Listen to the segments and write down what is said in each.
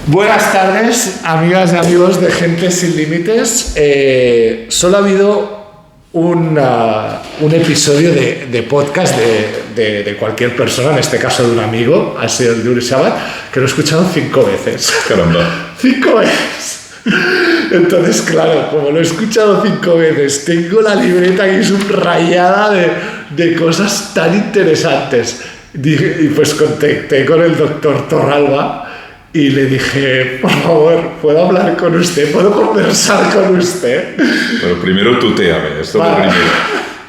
Buenas tardes, amigas y amigos de Gente Sin Límites. Solo ha habido un episodio de podcast de cualquier persona, en este caso de un amigo, ha sido el de Uri Sabat, que lo he escuchado 5 veces. Caramba. 5 veces. Entonces, claro, como lo he escuchado 5 veces, tengo la libreta aquí subrayada de cosas tan interesantes. Y pues contacté con el doctor Torralba y le dije, por favor, ¿puedo hablar con usted? ¿Puedo conversar con usted? Bueno, primero tutéame, esto es lo primero.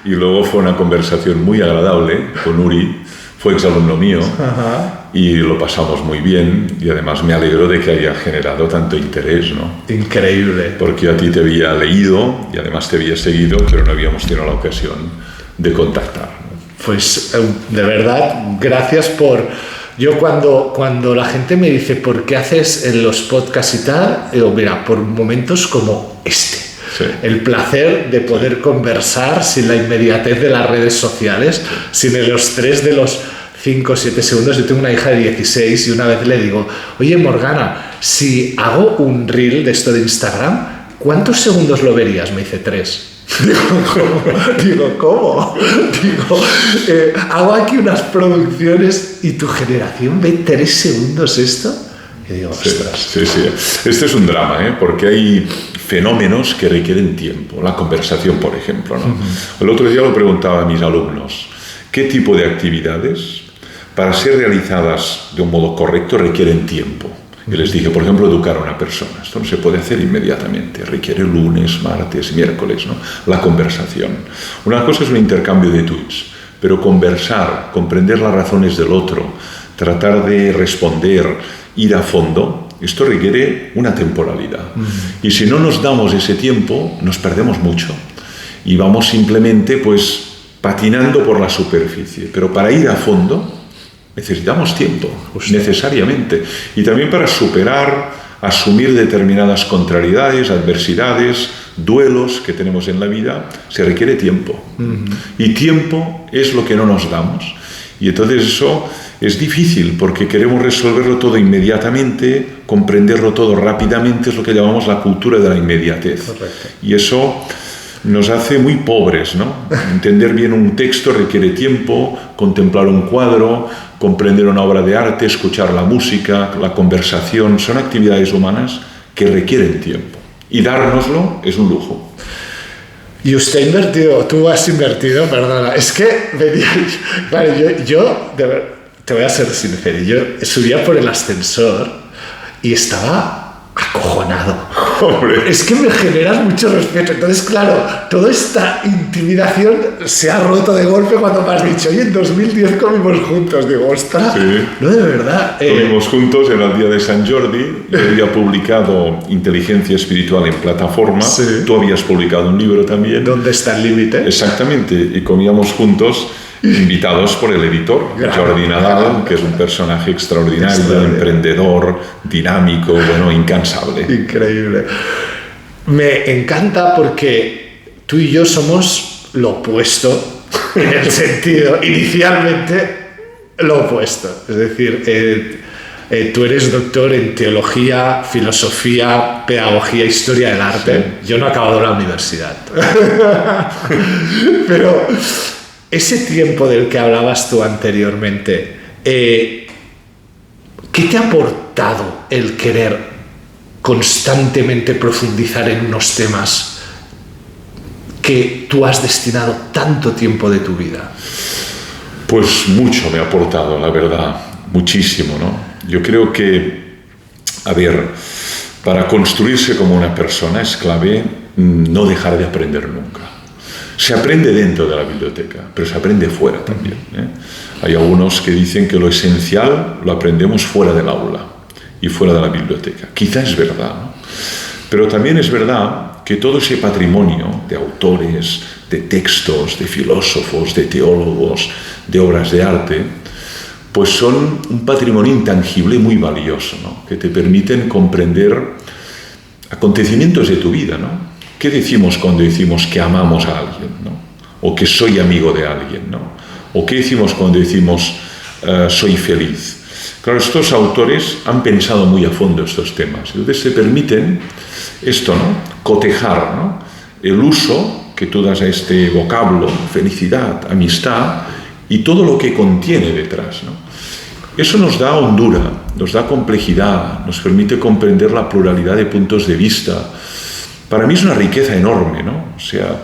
Y luego fue una conversación muy agradable con Uri, fue exalumno mío. Ajá. Y lo pasamos muy bien y además me alegro de que haya generado tanto interés, ¿no? Increíble. Porque a ti te había leído y además te había seguido, pero no habíamos tenido la ocasión de contactar, ¿no? Pues de verdad, gracias por... Yo cuando la gente me dice ¿por qué haces en los podcasts y tal? Digo, mira, por momentos como este. Sí. El placer de poder conversar sin la inmediatez de las redes sociales, sin el estrés de los 5 o 7 segundos. Yo tengo una hija de 16 y una vez le digo, oye Morgana, si hago un reel de esto de Instagram, ¿cuántos segundos lo verías? Me dice 3. Digo, ¿cómo? Digo, hago aquí unas producciones y tu generación ve 3 segundos esto. Y digo, ostras. Sí. Este es un drama, porque hay fenómenos que requieren tiempo. La conversación, por ejemplo, ¿no? El otro día lo preguntaba a mis alumnos, ¿qué tipo de actividades para ser realizadas de un modo correcto requieren tiempo? Y les dije, por ejemplo, educar a una persona. Esto no se puede hacer inmediatamente, requiere lunes, martes, miércoles, ¿no? La conversación. Una cosa es un intercambio de tweets, pero conversar, comprender las razones del otro, tratar de responder, ir a fondo, esto requiere una temporalidad. Y si no nos damos ese tiempo, nos perdemos mucho. Y vamos simplemente, pues, patinando por la superficie. Pero para ir a fondo necesitamos tiempo, necesariamente. Y también para superar, asumir determinadas contrariedades, adversidades, duelos que tenemos en la vida, se requiere tiempo. Y tiempo es lo que no nos damos. Y entonces eso es difícil porque queremos resolverlo todo inmediatamente, comprenderlo todo rápidamente, es lo que llamamos la cultura de la inmediatez. Correcto. Y eso nos hace muy pobres, ¿no? Entender bien un texto requiere tiempo, contemplar un cuadro, comprender una obra de arte, escuchar la música, la conversación, son actividades humanas que requieren tiempo. Y dárnoslo es un lujo. Y usted ha invertido, tú has invertido, perdona, es que venía, vale, yo te voy a ser sincero, yo subía por el ascensor y estaba acojonado. Hombre. Es que me generas mucho respeto. Entonces, claro, toda esta intimidación se ha roto de golpe cuando me has dicho, oye, en 2010 comimos juntos. Digo, ostras, sí. No, de verdad. Comimos juntos en el día de San Jordi. Yo había publicado Inteligencia Espiritual en plataforma. Sí. Tú habías publicado un libro también. ¿Dónde está el límite? Exactamente. Y comíamos juntos, invitados por el editor, Jordi Nadal, que es un personaje extraordinario, emprendedor, dinámico, bueno, incansable. Increíble. Me encanta porque tú y yo somos lo opuesto, en el sentido, inicialmente, lo opuesto. Es decir, tú eres doctor en teología, filosofía, pedagogía, historia del arte. Sí. Yo no he acabado la universidad. Pero ese tiempo del que hablabas tú anteriormente, ¿qué te ha aportado el querer constantemente profundizar en unos temas que tú has destinado tanto tiempo de tu vida? Pues mucho me ha aportado, la verdad, muchísimo, ¿no? Yo creo que, a ver, para construirse como una persona es clave no dejar de aprender nunca. Se aprende dentro de la biblioteca, pero se aprende fuera también, ¿eh? Hay algunos que dicen que lo esencial lo aprendemos fuera del aula y fuera de la biblioteca. Quizá es verdad, ¿no? Pero también es verdad que todo ese patrimonio de autores, de textos, de filósofos, de teólogos, de obras de arte, pues son un patrimonio intangible muy valioso, ¿no? Que te permiten comprender acontecimientos de tu vida, ¿no? ¿Qué decimos cuando decimos que amamos a alguien, ¿no? O que soy amigo de alguien, ¿no? ¿O qué decimos cuando decimos soy feliz? Claro, estos autores han pensado muy a fondo estos temas. Entonces te permiten esto, ¿no? Cotejar, ¿no? El uso que tú das a este vocablo, felicidad, amistad, y todo lo que contiene detrás, ¿no? Eso nos da hondura, nos da complejidad, nos permite comprender la pluralidad de puntos de vista. Para mí es una riqueza enorme, ¿no? O sea,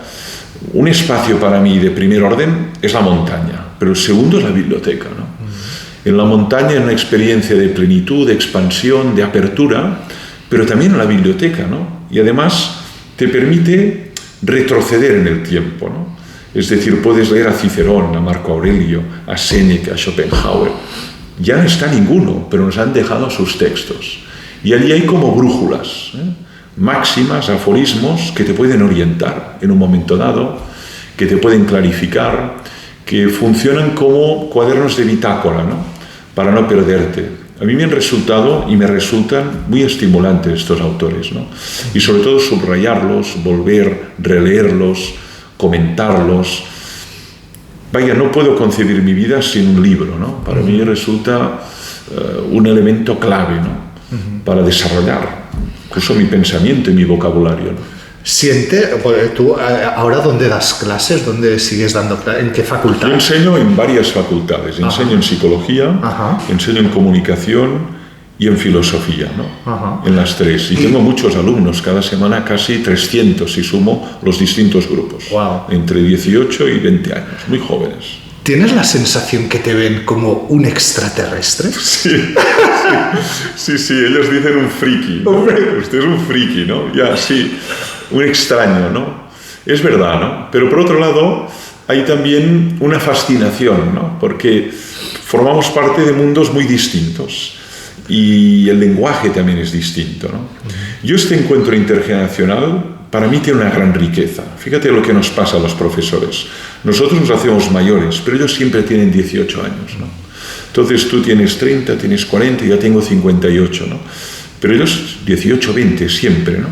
un espacio para mí de primer orden es la montaña, pero el segundo es la biblioteca, ¿no? En la montaña hay una experiencia de plenitud, de expansión, de apertura, pero también en la biblioteca, ¿no? Y además te permite retroceder en el tiempo, ¿no? Es decir, puedes leer a Cicerón, a Marco Aurelio, a Séneca, a Schopenhauer. Ya no está ninguno, pero nos han dejado sus textos. Y allí hay como brújulas, máximas, aforismos que te pueden orientar en un momento dado, que te pueden clarificar, que funcionan como cuadernos de bitácora, ¿no? Para no perderte. A mí me han resultado y me resultan muy estimulantes estos autores, ¿no? Y sobre todo subrayarlos, volver, releerlos, comentarlos. Vaya, no puedo concebir mi vida sin un libro, ¿no? Para mí resulta un elemento clave, ¿no? Para desarrollar incluso mi pensamiento y mi vocabulario, ¿no? ¿Tú ahora dónde das clases? ¿Dónde sigues dando clases? ¿En qué facultad? Yo enseño en varias facultades. Enseño en psicología, enseño en comunicación y en filosofía, ¿no? En las tres. Y tengo muchos alumnos, cada semana casi 300 si sumo los distintos grupos. Wow. Entre 18 y 20 años, muy jóvenes. ¿Tienes la sensación que te ven como un extraterrestre? Sí, ellos dicen un friki, ¿no? Usted es un friki, ¿no? Ya, sí, un extraño, ¿no? Es verdad, ¿no? Pero por otro lado, hay también una fascinación, ¿no? Porque formamos parte de mundos muy distintos y el lenguaje también es distinto, ¿no? Yo este encuentro intergeneracional para mí tiene una gran riqueza. Fíjate lo que nos pasa a los profesores. Nosotros nos hacemos mayores, pero ellos siempre tienen 18 años, ¿no? Entonces tú tienes 30, tienes 40, yo tengo 58, ¿no? Pero ellos 18, 20 siempre, ¿no?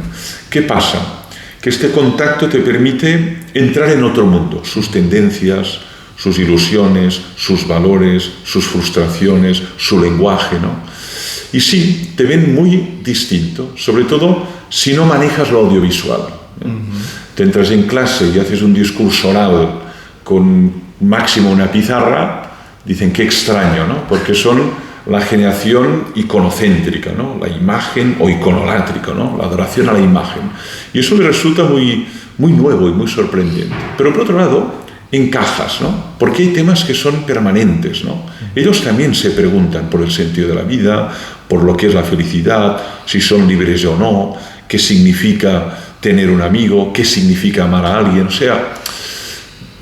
¿Qué pasa? Que este contacto te permite entrar en otro mundo, sus tendencias, sus ilusiones, sus valores, sus frustraciones, su lenguaje, ¿no? Y sí, te ven muy distinto, sobre todo si no manejas lo audiovisual. Te entras en clase y haces un discurso oral con máximo una pizarra, dicen qué extraño, ¿no? Porque son la generación iconocéntrica, ¿no? La imagen o iconolátrica, ¿no? La adoración a la imagen. Y eso me resulta muy, muy nuevo y muy sorprendente. Pero por otro lado, encajas, ¿no? Porque hay temas que son permanentes, ¿no? Ellos también se preguntan por el sentido de la vida, por lo que es la felicidad, si son libres o no, qué significa tener un amigo, qué significa amar a alguien. O sea,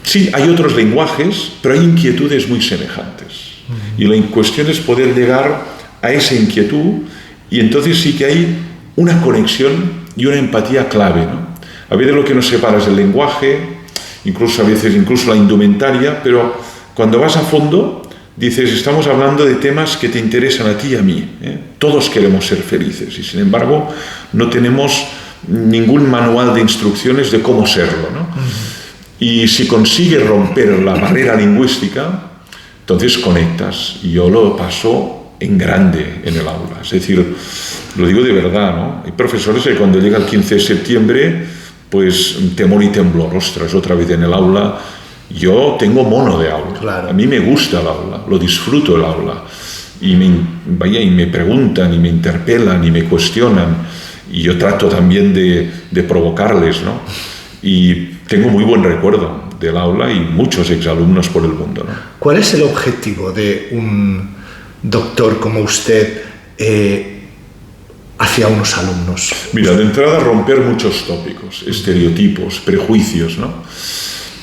sí, hay otros lenguajes, pero hay inquietudes muy semejantes. Y la cuestión es poder llegar a esa inquietud y entonces sí que hay una conexión y una empatía clave, ¿no? A veces lo que nos separa es el lenguaje, incluso a veces la indumentaria, pero cuando vas a fondo dices, estamos hablando de temas que te interesan a ti y a mí, ¿eh? Todos queremos ser felices y sin embargo no tenemos ningún manual de instrucciones de cómo serlo, ¿no? Y si consigues romper la barrera lingüística, entonces conectas. Y yo lo paso en grande en el aula. Es decir, lo digo de verdad, ¿no? Hay profesores que cuando llega el 15 de septiembre, pues temor y temblor, ostras, otra vez en el aula. Yo tengo mono de aula. Claro. A mí me gusta el aula, lo disfruto el aula. Y me preguntan, y me interpelan, y me cuestionan. Y yo trato también de provocarles, ¿no? Y tengo muy buen recuerdo del aula y muchos exalumnos por el mundo, ¿no? ¿Cuál es el objetivo de un doctor como usted hacia unos alumnos? Mira, de entrada romper muchos tópicos, estereotipos, prejuicios, ¿no?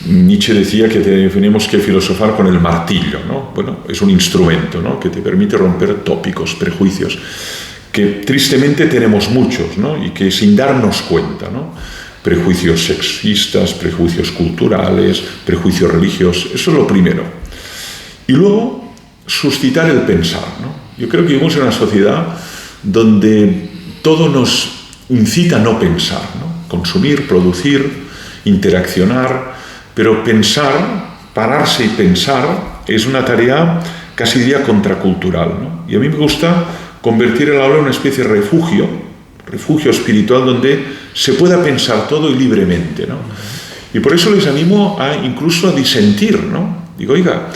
Nietzsche decía que tenemos que filosofar con el martillo, ¿no? Bueno, es un instrumento, ¿no? Que te permite romper tópicos, prejuicios, que tristemente tenemos muchos, ¿no? Y que sin darnos cuenta, ¿no? Prejuicios sexistas, prejuicios culturales, prejuicios religiosos, eso es lo primero. Y luego, suscitar el pensar, ¿no? Yo creo que vivimos en una sociedad donde todo nos incita a no pensar, ¿no? Consumir, producir, interaccionar, pero pensar, pararse y pensar, es una tarea casi diría contracultural, ¿no? Y a mí me gusta convertir el aula en una especie de refugio espiritual donde se pueda pensar todo y libremente, ¿no? Y por eso les animo incluso a disentir, ¿no? Digo, oiga,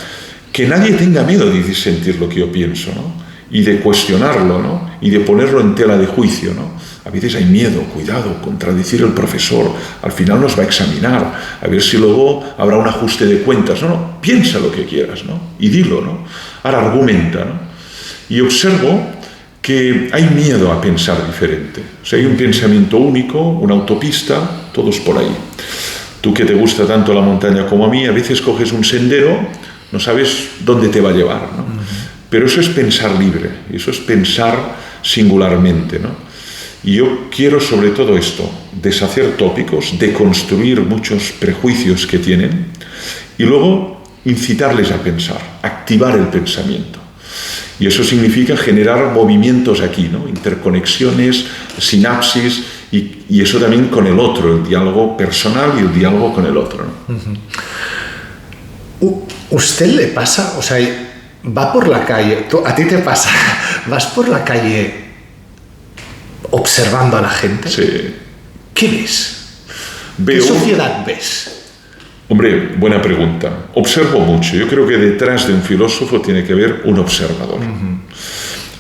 que nadie tenga miedo de disentir lo que yo pienso, ¿no? Y de cuestionarlo, ¿no? Y de ponerlo en tela de juicio, ¿no? A veces hay miedo, cuidado, contradecir al profesor, al final nos va a examinar, a ver si luego habrá un ajuste de cuentas. No, piensa lo que quieras, ¿no? Y dilo, ¿no? Ahora argumenta, ¿no? Y observo que hay miedo a pensar diferente. O sea, hay un pensamiento único, una autopista, todos por ahí. Tú que te gusta tanto la montaña como a mí, a veces coges un sendero, no sabes dónde te va a llevar, ¿no? Pero eso es pensar libre, eso es pensar singularmente, ¿no? Y yo quiero sobre todo esto, deshacer tópicos, deconstruir muchos prejuicios que tienen y luego incitarles a pensar, activar el pensamiento. Y eso significa generar movimientos aquí, ¿no? Interconexiones, sinapsis y eso también con el otro, el diálogo personal y el diálogo con el otro, ¿no? ¿Usted le pasa, o sea, va por la calle, a ti te pasa, vas por la calle observando a la gente? Sí. ¿Qué ves? ¿Qué sociedad ves? Hombre, buena pregunta. Observo mucho. Yo creo que detrás de un filósofo tiene que haber un observador.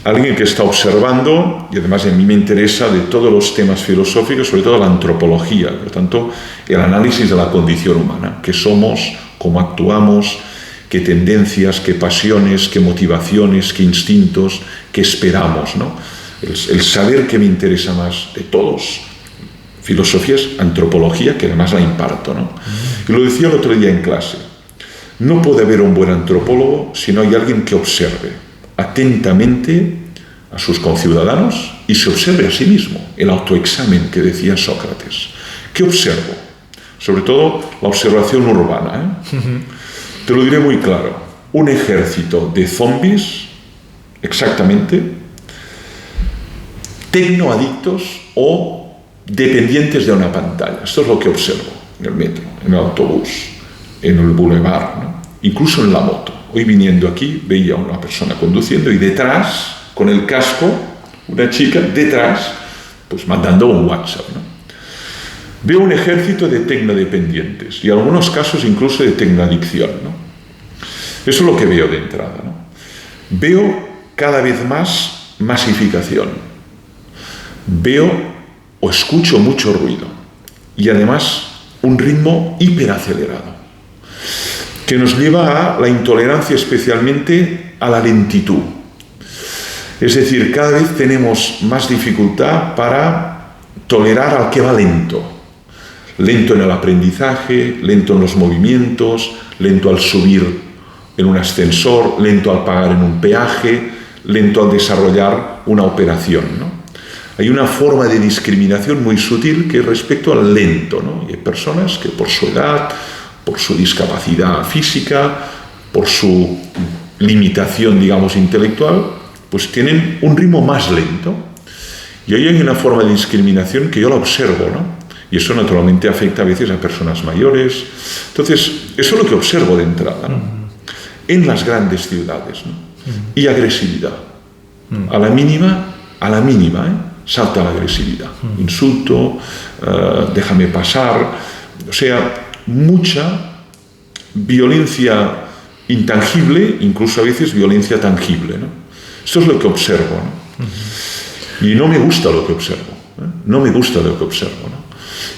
Alguien que está observando, y además a mí me interesa de todos los temas filosóficos, sobre todo la antropología, por lo tanto, el análisis de la condición humana, qué somos, cómo actuamos, qué tendencias, qué pasiones, qué motivaciones, qué instintos, qué esperamos, ¿no? El saber que me interesa más de todos. Filosofía es antropología, que además la imparto, ¿no? Y lo decía el otro día en clase. No puede haber un buen antropólogo si no hay alguien que observe atentamente a sus conciudadanos y se observe a sí mismo, el autoexamen que decía Sócrates. ¿Qué observo? Sobre todo la observación urbana, ¿eh? Te lo diré muy claro. Un ejército de zombies, exactamente, tecnoadictos o dependientes de una pantalla. Esto es lo que observo en el metro, en el autobús, en el boulevard, ¿no? Incluso en la moto. Hoy viniendo aquí veía a una persona conduciendo y detrás, con el casco, una chica detrás, pues mandando un WhatsApp, ¿no? Veo un ejército de tecnodependientes y en algunos casos incluso de tecnoadicción, ¿no? Eso es lo que veo de entrada, ¿no? Veo cada vez más masificación. Veo o escucho mucho ruido y además un ritmo hiperacelerado que nos lleva a la intolerancia, especialmente a la lentitud. Es decir, cada vez tenemos más dificultad para tolerar al que va lento. Lento en el aprendizaje, lento en los movimientos, lento al subir en un ascensor, lento al pagar en un peaje, lento al desarrollar una operación, ¿no? Hay una forma de discriminación muy sutil que es respecto al lento, ¿no? Y hay personas que por su edad, por su discapacidad física, por su limitación, digamos, intelectual, pues tienen un ritmo más lento. Y ahí hay una forma de discriminación que yo la observo, ¿no? Y eso naturalmente afecta a veces a personas mayores. Entonces, eso es lo que observo de entrada, ¿no? En las grandes ciudades, ¿no? Y agresividad. A la mínima, salta la agresividad. Insulto, déjame pasar, o sea, mucha violencia intangible, incluso a veces violencia tangible, ¿no? Esto es lo que observo, ¿no? Y no me gusta lo que observo, ¿eh? No me gusta lo que observo, ¿no?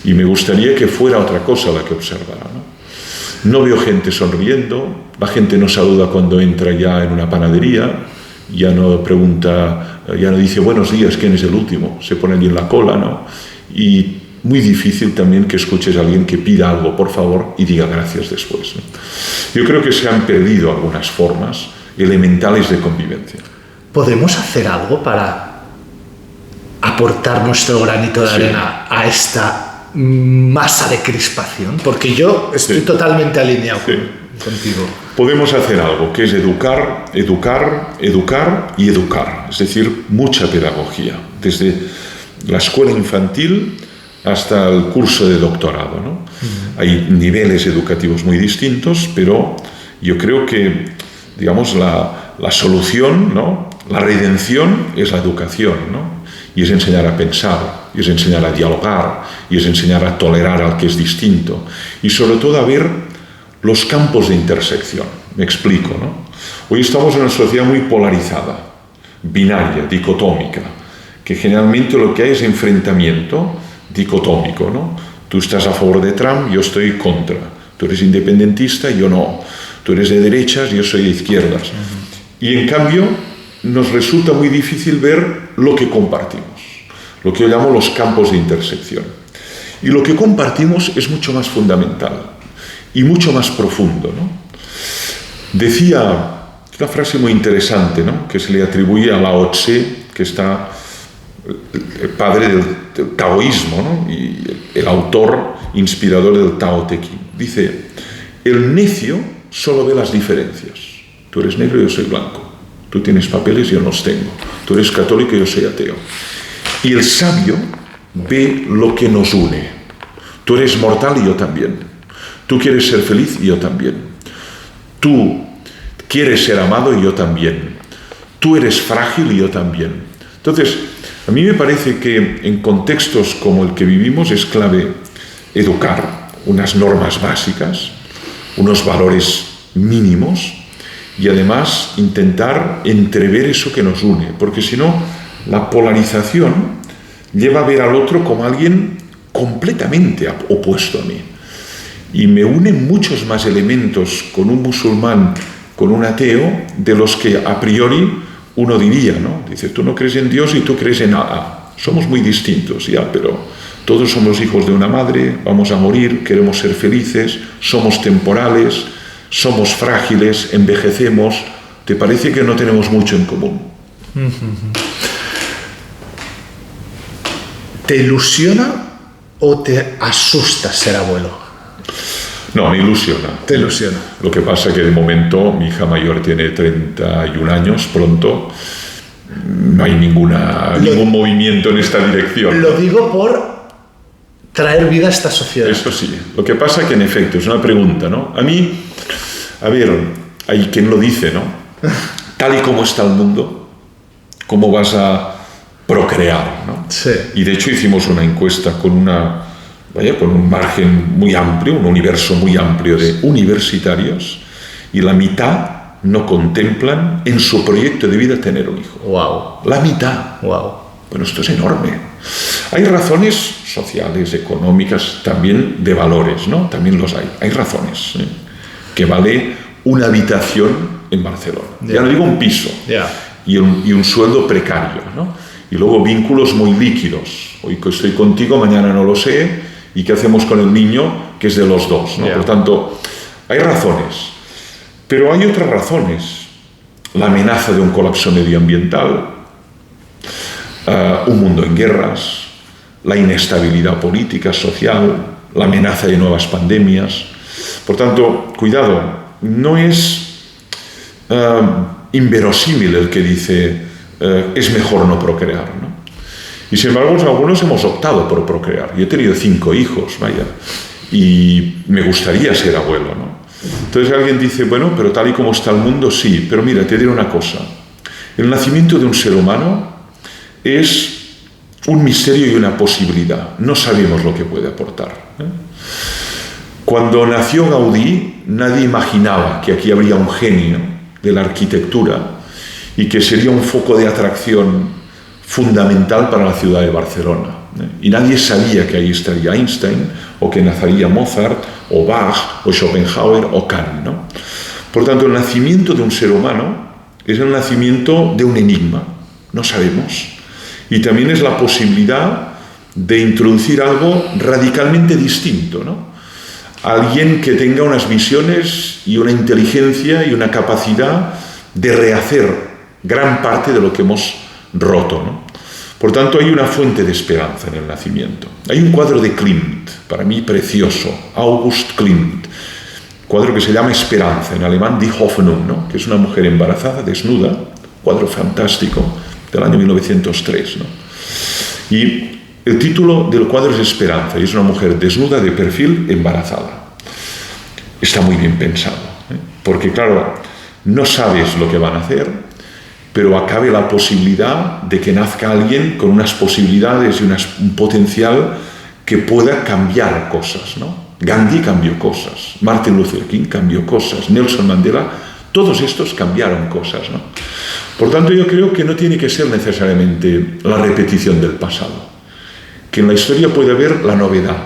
Y me gustaría que fuera otra cosa la que observara, ¿no? No veo gente sonriendo, la gente no saluda cuando entra ya en una panadería, ya no pregunta, ya no dice buenos días, ¿quién es el último? Se pone allí en la cola, ¿no? Y muy difícil también que escuches a alguien que pida algo, por favor, y diga gracias después, ¿no? Yo creo que se han perdido algunas formas elementales de convivencia. ¿Podemos hacer algo para aportar nuestro granito de arena a esta masa de crispación? Porque yo estoy totalmente alineado contigo. Podemos hacer algo, que es educar y educar. Es decir, mucha pedagogía, desde la escuela infantil hasta el curso de doctorado, ¿no? Hay niveles educativos muy distintos, pero yo creo que, digamos, la solución, ¿no? La redención es la educación, ¿no? Y es enseñar a pensar, y es enseñar a dialogar, y es enseñar a tolerar al que es distinto, y sobre todo a ver los campos de intersección. Me explico, ¿no? Hoy estamos en una sociedad muy polarizada, binaria, dicotómica, que generalmente lo que hay es enfrentamiento dicotómico, ¿no? Tú estás a favor de Trump, yo estoy contra. Tú eres independentista, yo no. Tú eres de derechas, yo soy de izquierdas. Y en cambio, nos resulta muy difícil ver lo que compartimos, lo que yo llamo los campos de intersección. Y lo que compartimos es mucho más fundamental y mucho más profundo, ¿no? Decía una frase muy interesante, ¿no? Que se le atribuye a Lao Tse, que está el padre del taoísmo, ¿no? Y el autor inspirador del Tao Te Ching. Dice, el necio solo ve las diferencias. Tú eres negro y yo soy blanco. Tú tienes papeles y yo no los tengo. Tú eres católico y yo soy ateo. Y el sabio ve lo que nos une. Tú eres mortal y yo también. Tú quieres ser feliz y yo también. Tú quieres ser amado y yo también. Tú eres frágil y yo también. Entonces, a mí me parece que en contextos como el que vivimos es clave educar unas normas básicas, unos valores mínimos y además intentar entrever eso que nos une, porque si no, la polarización lleva a ver al otro como alguien completamente opuesto a mí. Y me unen muchos más elementos con un musulmán, con un ateo, de los que a priori uno diría, ¿no? Dice, tú no crees en Dios y tú crees en Allah. Somos muy distintos, ya, pero todos somos hijos de una madre, vamos a morir, queremos ser felices, somos temporales, somos frágiles, envejecemos. ¿Te parece que no tenemos mucho en común? ¿Te ilusiona o te asusta ser abuelo? No, me ilusiona. Te ilusiona. Lo que pasa es que de momento mi hija mayor tiene 31 años, pronto. No hay ningún movimiento en esta dirección. Lo digo por traer vida a esta sociedad. Eso sí. Lo que pasa es que en efecto es una pregunta, ¿no? A mí, a ver, hay quien lo dice, ¿no? Tal y como está el mundo, ¿cómo vas a procrear, ¿no? Sí. Y de hecho hicimos una encuesta con un margen muy amplio, un universo muy amplio de universitarios, y la mitad no contemplan en su proyecto de vida tener un hijo. Wow. La mitad. Wow. Bueno, esto es enorme. Hay razones sociales, económicas, también de valores, ¿no? También los hay. Hay razones, ¿eh? Que vale una habitación en Barcelona. Yeah. Ya no digo un piso. Yeah. Y un sueldo precario, ¿no? Y luego vínculos muy líquidos. Hoy que estoy contigo, mañana no lo sé. ¿Y qué hacemos con el niño que es de los dos, ¿no? Yeah. Por tanto, hay razones. Pero hay otras razones. La amenaza de un colapso medioambiental, un mundo en guerras, la inestabilidad política, social, la amenaza de nuevas pandemias. Por tanto, cuidado, no es inverosímil el que dice es mejor no procrear, ¿no? Y sin embargo, algunos hemos optado por procrear. Yo he tenido 5 hijos, vaya, y me gustaría ser abuelo, ¿no? Entonces alguien dice, bueno, pero tal y como está el mundo, sí, pero mira, te diré una cosa. El nacimiento de un ser humano es un misterio y una posibilidad. No sabemos lo que puede aportar, ¿eh? Cuando nació Gaudí, nadie imaginaba que aquí habría un genio de la arquitectura y que sería un foco de atracción fundamental para la ciudad de Barcelona, ¿eh? Y nadie sabía que ahí estaría Einstein, o que nacería Mozart, o Bach, o Schopenhauer, o Kant, ¿no? Por tanto, el nacimiento de un ser humano es el nacimiento de un enigma. No sabemos. Y también es la posibilidad de introducir algo radicalmente distinto, ¿no? Alguien que tenga unas visiones y una inteligencia y una capacidad de rehacer gran parte de lo que hemos roto, ¿no? Por tanto, hay una fuente de esperanza en el nacimiento. Hay un cuadro de Klimt, para mí precioso, August Klimt, cuadro que se llama Esperanza, en alemán Die Hoffnung, ¿no? Que es una mujer embarazada, desnuda, cuadro fantástico del año 1903, ¿no? Y el título del cuadro es Esperanza, y es una mujer desnuda, de perfil, embarazada. Está muy bien pensado, ¿eh? Porque claro, no sabes lo que van a hacer, pero acabe la posibilidad de que nazca alguien con unas posibilidades y un potencial que pueda cambiar cosas, ¿no? Gandhi cambió cosas, Martin Luther King cambió cosas, Nelson Mandela, todos estos cambiaron cosas, ¿no? Por tanto, yo creo que no tiene que ser necesariamente la repetición del pasado, que en la historia puede haber la novedad,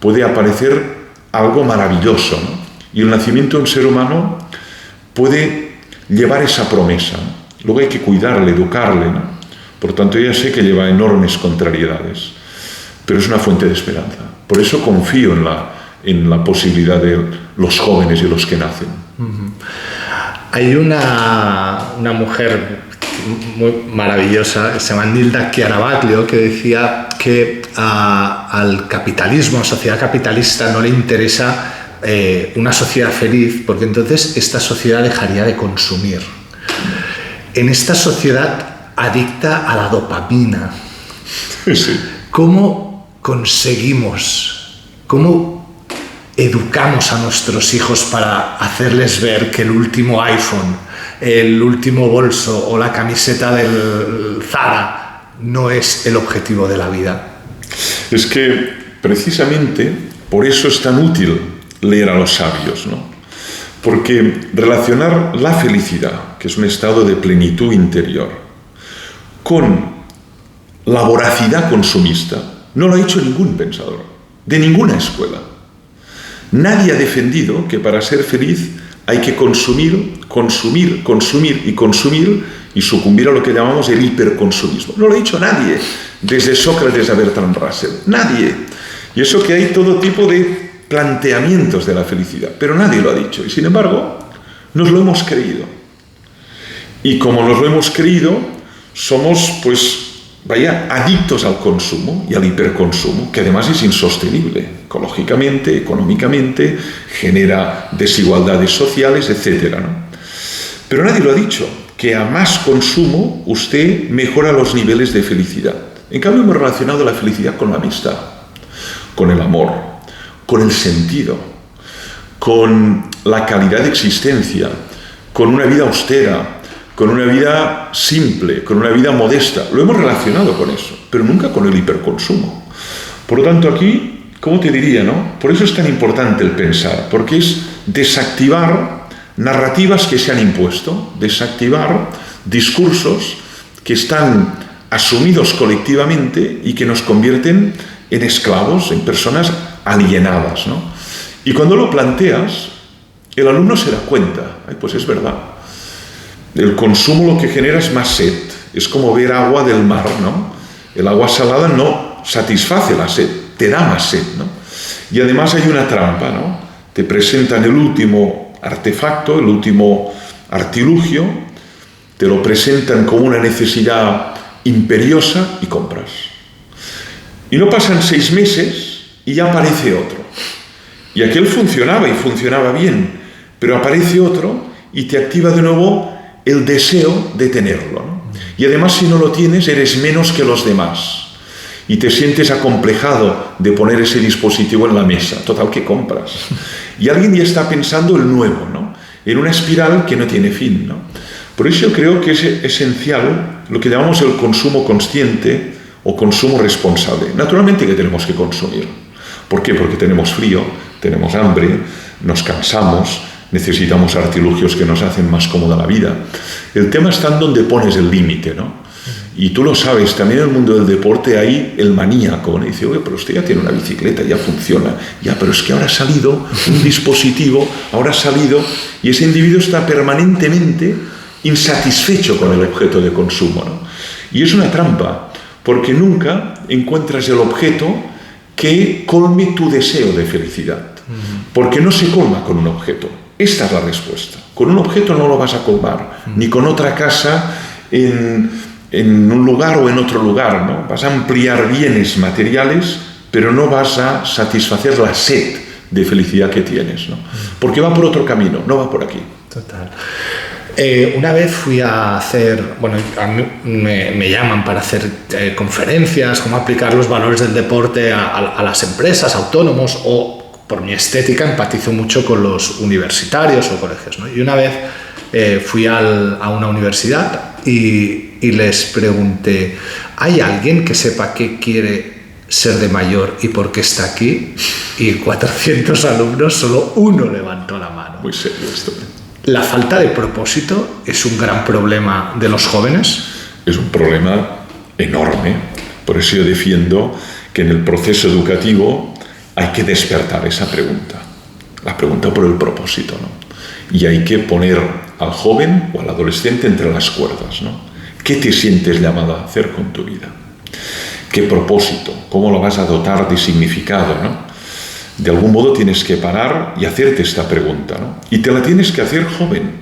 puede aparecer algo maravilloso, ¿no? Y el nacimiento de un ser humano puede llevar esa promesa, ¿no? Luego hay que cuidarle, educarle, ¿no? Por tanto, ya sé que lleva enormes contrariedades, pero es una fuente de esperanza. Por eso confío en la posibilidad de los jóvenes y los que nacen. Hay una mujer muy maravillosa, se llama Nilda Chiaravaglio, que decía que al capitalismo, a la sociedad capitalista, no le interesa una sociedad feliz, porque entonces esta sociedad dejaría de consumir. En esta sociedad adicta a la dopamina, Sí. ¿cómo conseguimos, cómo educamos a nuestros hijos para hacerles ver que el último iPhone, el último bolso o la camiseta del Zara no es el objetivo de la vida? Es que precisamente por eso es tan útil leer a los sabios, ¿no? Porque relacionar la felicidad, que es un estado de plenitud interior, con la voracidad consumista, no lo ha hecho ningún pensador, de ninguna escuela. Nadie ha defendido que para ser feliz hay que consumir, consumir, consumir y consumir y sucumbir a lo que llamamos el hiperconsumismo. No lo ha dicho nadie, desde Sócrates a Bertrand Russell, nadie. Y eso que hay todo tipo de planteamientos de la felicidad, pero nadie lo ha dicho. Y sin embargo, nos lo hemos creído. Y como nos lo hemos creído, somos, adictos al consumo y al hiperconsumo, que además es insostenible, ecológicamente, económicamente, genera desigualdades sociales, etc., ¿no? Pero nadie lo ha dicho, que a más consumo usted mejora los niveles de felicidad. En cambio, hemos relacionado la felicidad con la amistad, con el amor, con el sentido, con la calidad de existencia, con una vida austera, con una vida simple, con una vida modesta. Lo hemos relacionado con eso, pero nunca con el hiperconsumo. Por lo tanto, aquí, ¿cómo te diría, no? Por eso es tan importante el pensar, porque es desactivar narrativas que se han impuesto, desactivar discursos que están asumidos colectivamente y que nos convierten en esclavos, en personas alienadas, ¿no? Y cuando lo planteas, el alumno se da cuenta, pues es verdad. El consumo lo que genera es más sed, es como ver agua del mar, ¿no? El agua salada no satisface la sed, te da más sed, ¿no? Y además hay una trampa, ¿no? Te presentan el último artefacto, el último artilugio, te lo presentan como una necesidad imperiosa y compras. Y no pasan 6 meses y ya aparece otro. Y aquel funcionaba y funcionaba bien, pero aparece otro y te activa de nuevo el deseo de tenerlo, ¿no? Y además, si no lo tienes, eres menos que los demás. Y te sientes acomplejado de poner ese dispositivo en la mesa. Total, que compras. Y alguien ya está pensando el nuevo, ¿no? En una espiral que no tiene fin, ¿no? Por eso yo creo que es esencial lo que llamamos el consumo consciente o consumo responsable. Naturalmente que tenemos que consumir. ¿Por qué? Porque tenemos frío, tenemos hambre, nos cansamos, necesitamos artilugios que nos hacen más cómoda la vida. El tema está en donde pones el límite, ¿no? Y tú lo sabes, también en el mundo del deporte hay el maníaco, ¿no? Dice, oye, pero usted ya tiene una bicicleta, ya funciona. Ya, pero es que ahora ha salido un dispositivo, ahora ha salido, y ese individuo está permanentemente insatisfecho con el objeto de consumo, ¿no? Y es una trampa, porque nunca encuentras el objeto que colme tu deseo de felicidad. Porque no se colma con un objeto. Esta es la respuesta. Con un objeto no lo vas a colmar, ni con otra casa en un lugar o en otro lugar, ¿no? Vas a ampliar bienes materiales, pero no vas a satisfacer la sed de felicidad que tienes, ¿no? Porque va por otro camino, no va por aquí. Total. Una vez fui a hacer, a mí me llaman para hacer conferencias, cómo aplicar los valores del deporte a las empresas, autónomos, o por mi estética empatizo mucho con los universitarios o colegios, ¿no? Y una vez fui a una universidad y les pregunté, ¿hay alguien que sepa qué quiere ser de mayor y por qué está aquí? Y 400 alumnos, solo uno levantó la mano. Muy serio esto. ¿La falta de propósito es un gran problema de los jóvenes? Es un problema enorme. Por eso yo defiendo que en el proceso educativo hay que despertar esa pregunta. La pregunta por el propósito, ¿no? Y hay que poner al joven o al adolescente entre las cuerdas, ¿no? ¿Qué te sientes llamado a hacer con tu vida? ¿Qué propósito? ¿Cómo lo vas a dotar de significado, ¿no? De algún modo tienes que parar y hacerte esta pregunta, ¿no? Y te la tienes que hacer joven.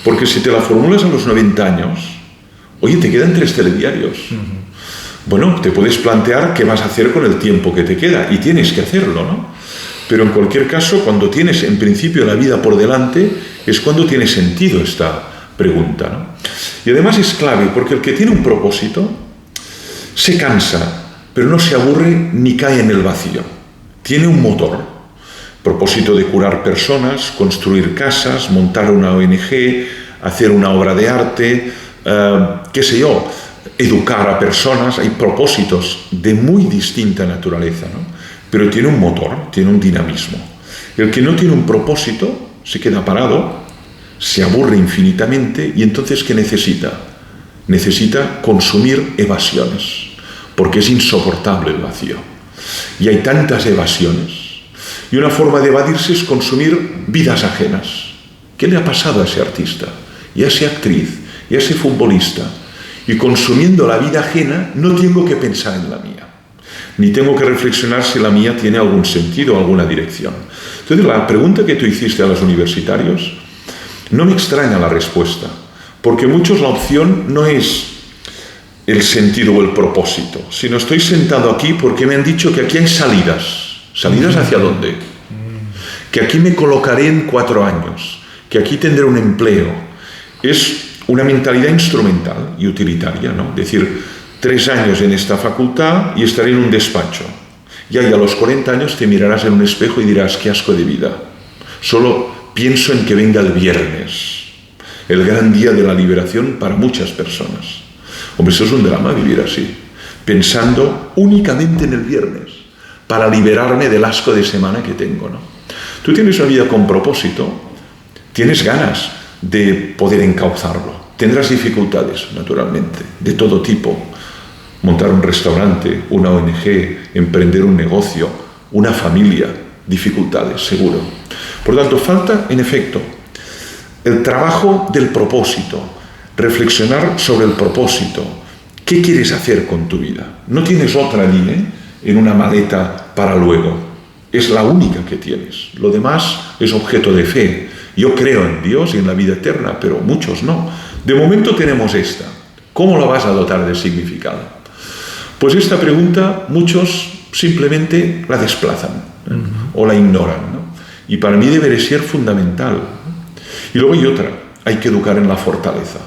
Porque si te la formulas a los 90 años, oye, te quedan 3 telediarios. Bueno, te puedes plantear qué vas a hacer con el tiempo que te queda y tienes que hacerlo, ¿no? Pero en cualquier caso, cuando tienes en principio la vida por delante, es cuando tiene sentido esta pregunta, ¿no? Y además es clave, porque el que tiene un propósito se cansa, pero no se aburre ni cae en el vacío. Tiene un motor, propósito de curar personas, construir casas, montar una ONG, hacer una obra de arte, qué sé yo, educar a personas. Hay propósitos de muy distinta naturaleza, ¿no? Pero tiene un motor, tiene un dinamismo. El que no tiene un propósito se queda parado, se aburre infinitamente y entonces ¿qué necesita? Necesita consumir evasiones, porque es insoportable el vacío. Y hay tantas evasiones. Y una forma de evadirse es consumir vidas ajenas. ¿Qué le ha pasado a ese artista? Y a esa actriz, y a ese futbolista. Y consumiendo la vida ajena, no tengo que pensar en la mía. Ni tengo que reflexionar si la mía tiene algún sentido o alguna dirección. Entonces, la pregunta que tú hiciste a los universitarios, no me extraña la respuesta, porque muchos la opción no es el sentido o el propósito, sino estoy sentado aquí porque me han dicho que aquí hay salidas. ¿Salidas hacia dónde? Que aquí me colocaré en 4 años, que aquí tendré un empleo. Es una mentalidad instrumental y utilitaria, ¿no? Es decir, 3 años en esta facultad y estaré en un despacho. Y ahí a los 40 años te mirarás en un espejo y dirás, qué asco de vida. Solo pienso en que venga el viernes, el gran día de la liberación para muchas personas. Hombre, eso es un drama vivir así, pensando únicamente en el viernes, para liberarme del asco de semana que tengo, ¿no? Tú tienes una vida con propósito, tienes ganas de poder encauzarlo. Tendrás dificultades, naturalmente, de todo tipo. Montar un restaurante, una ONG, emprender un negocio, una familia, dificultades, seguro. Por tanto, falta, en efecto, el trabajo del propósito, reflexionar sobre el propósito. ¿Qué quieres hacer con tu vida? No tienes otra allí, en una maleta para luego. Es la única que tienes. Lo demás es objeto de fe. Yo creo en Dios y en la vida eterna, pero muchos no. De momento tenemos esta. ¿Cómo lo vas a dotar de significado? Pues esta pregunta muchos simplemente la desplazan o la ignoran, ¿no? Y para mí debería ser fundamental. Y luego hay otra, hay que educar en la fortaleza,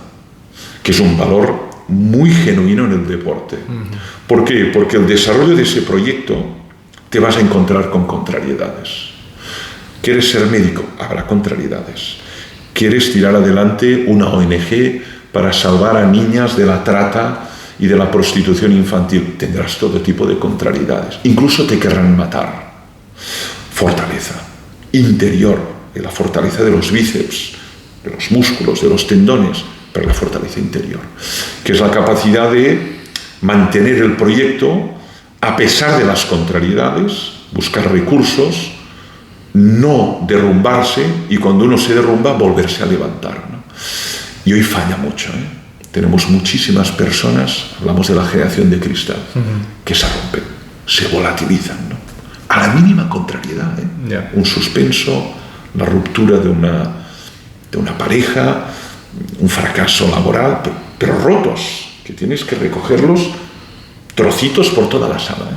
que es un valor muy genuino en el deporte. ¿Por qué? Porque el desarrollo de ese proyecto te vas a encontrar con contrariedades. ¿Quieres ser médico? Habrá contrariedades. ¿Quieres tirar adelante una ONG para salvar a niñas de la trata y de la prostitución infantil? Tendrás todo tipo de contrariedades. Incluso te querrán matar. Fortaleza interior, de la fortaleza de los bíceps, de los músculos, de los tendones, pero la fortaleza interior, que es la capacidad de mantener el proyecto a pesar de las contrariedades, buscar recursos, no derrumbarse y cuando uno se derrumba volverse a levantar, ¿no? Y hoy falla mucho, Tenemos muchísimas personas, hablamos de la generación de cristal, que se rompen, se volatilizan, ¿no? A la mínima contrariedad, Yeah. Un suspenso, la ruptura de una pareja, un fracaso laboral, pero rotos, que tienes que recogerlos trocitos por toda la sala.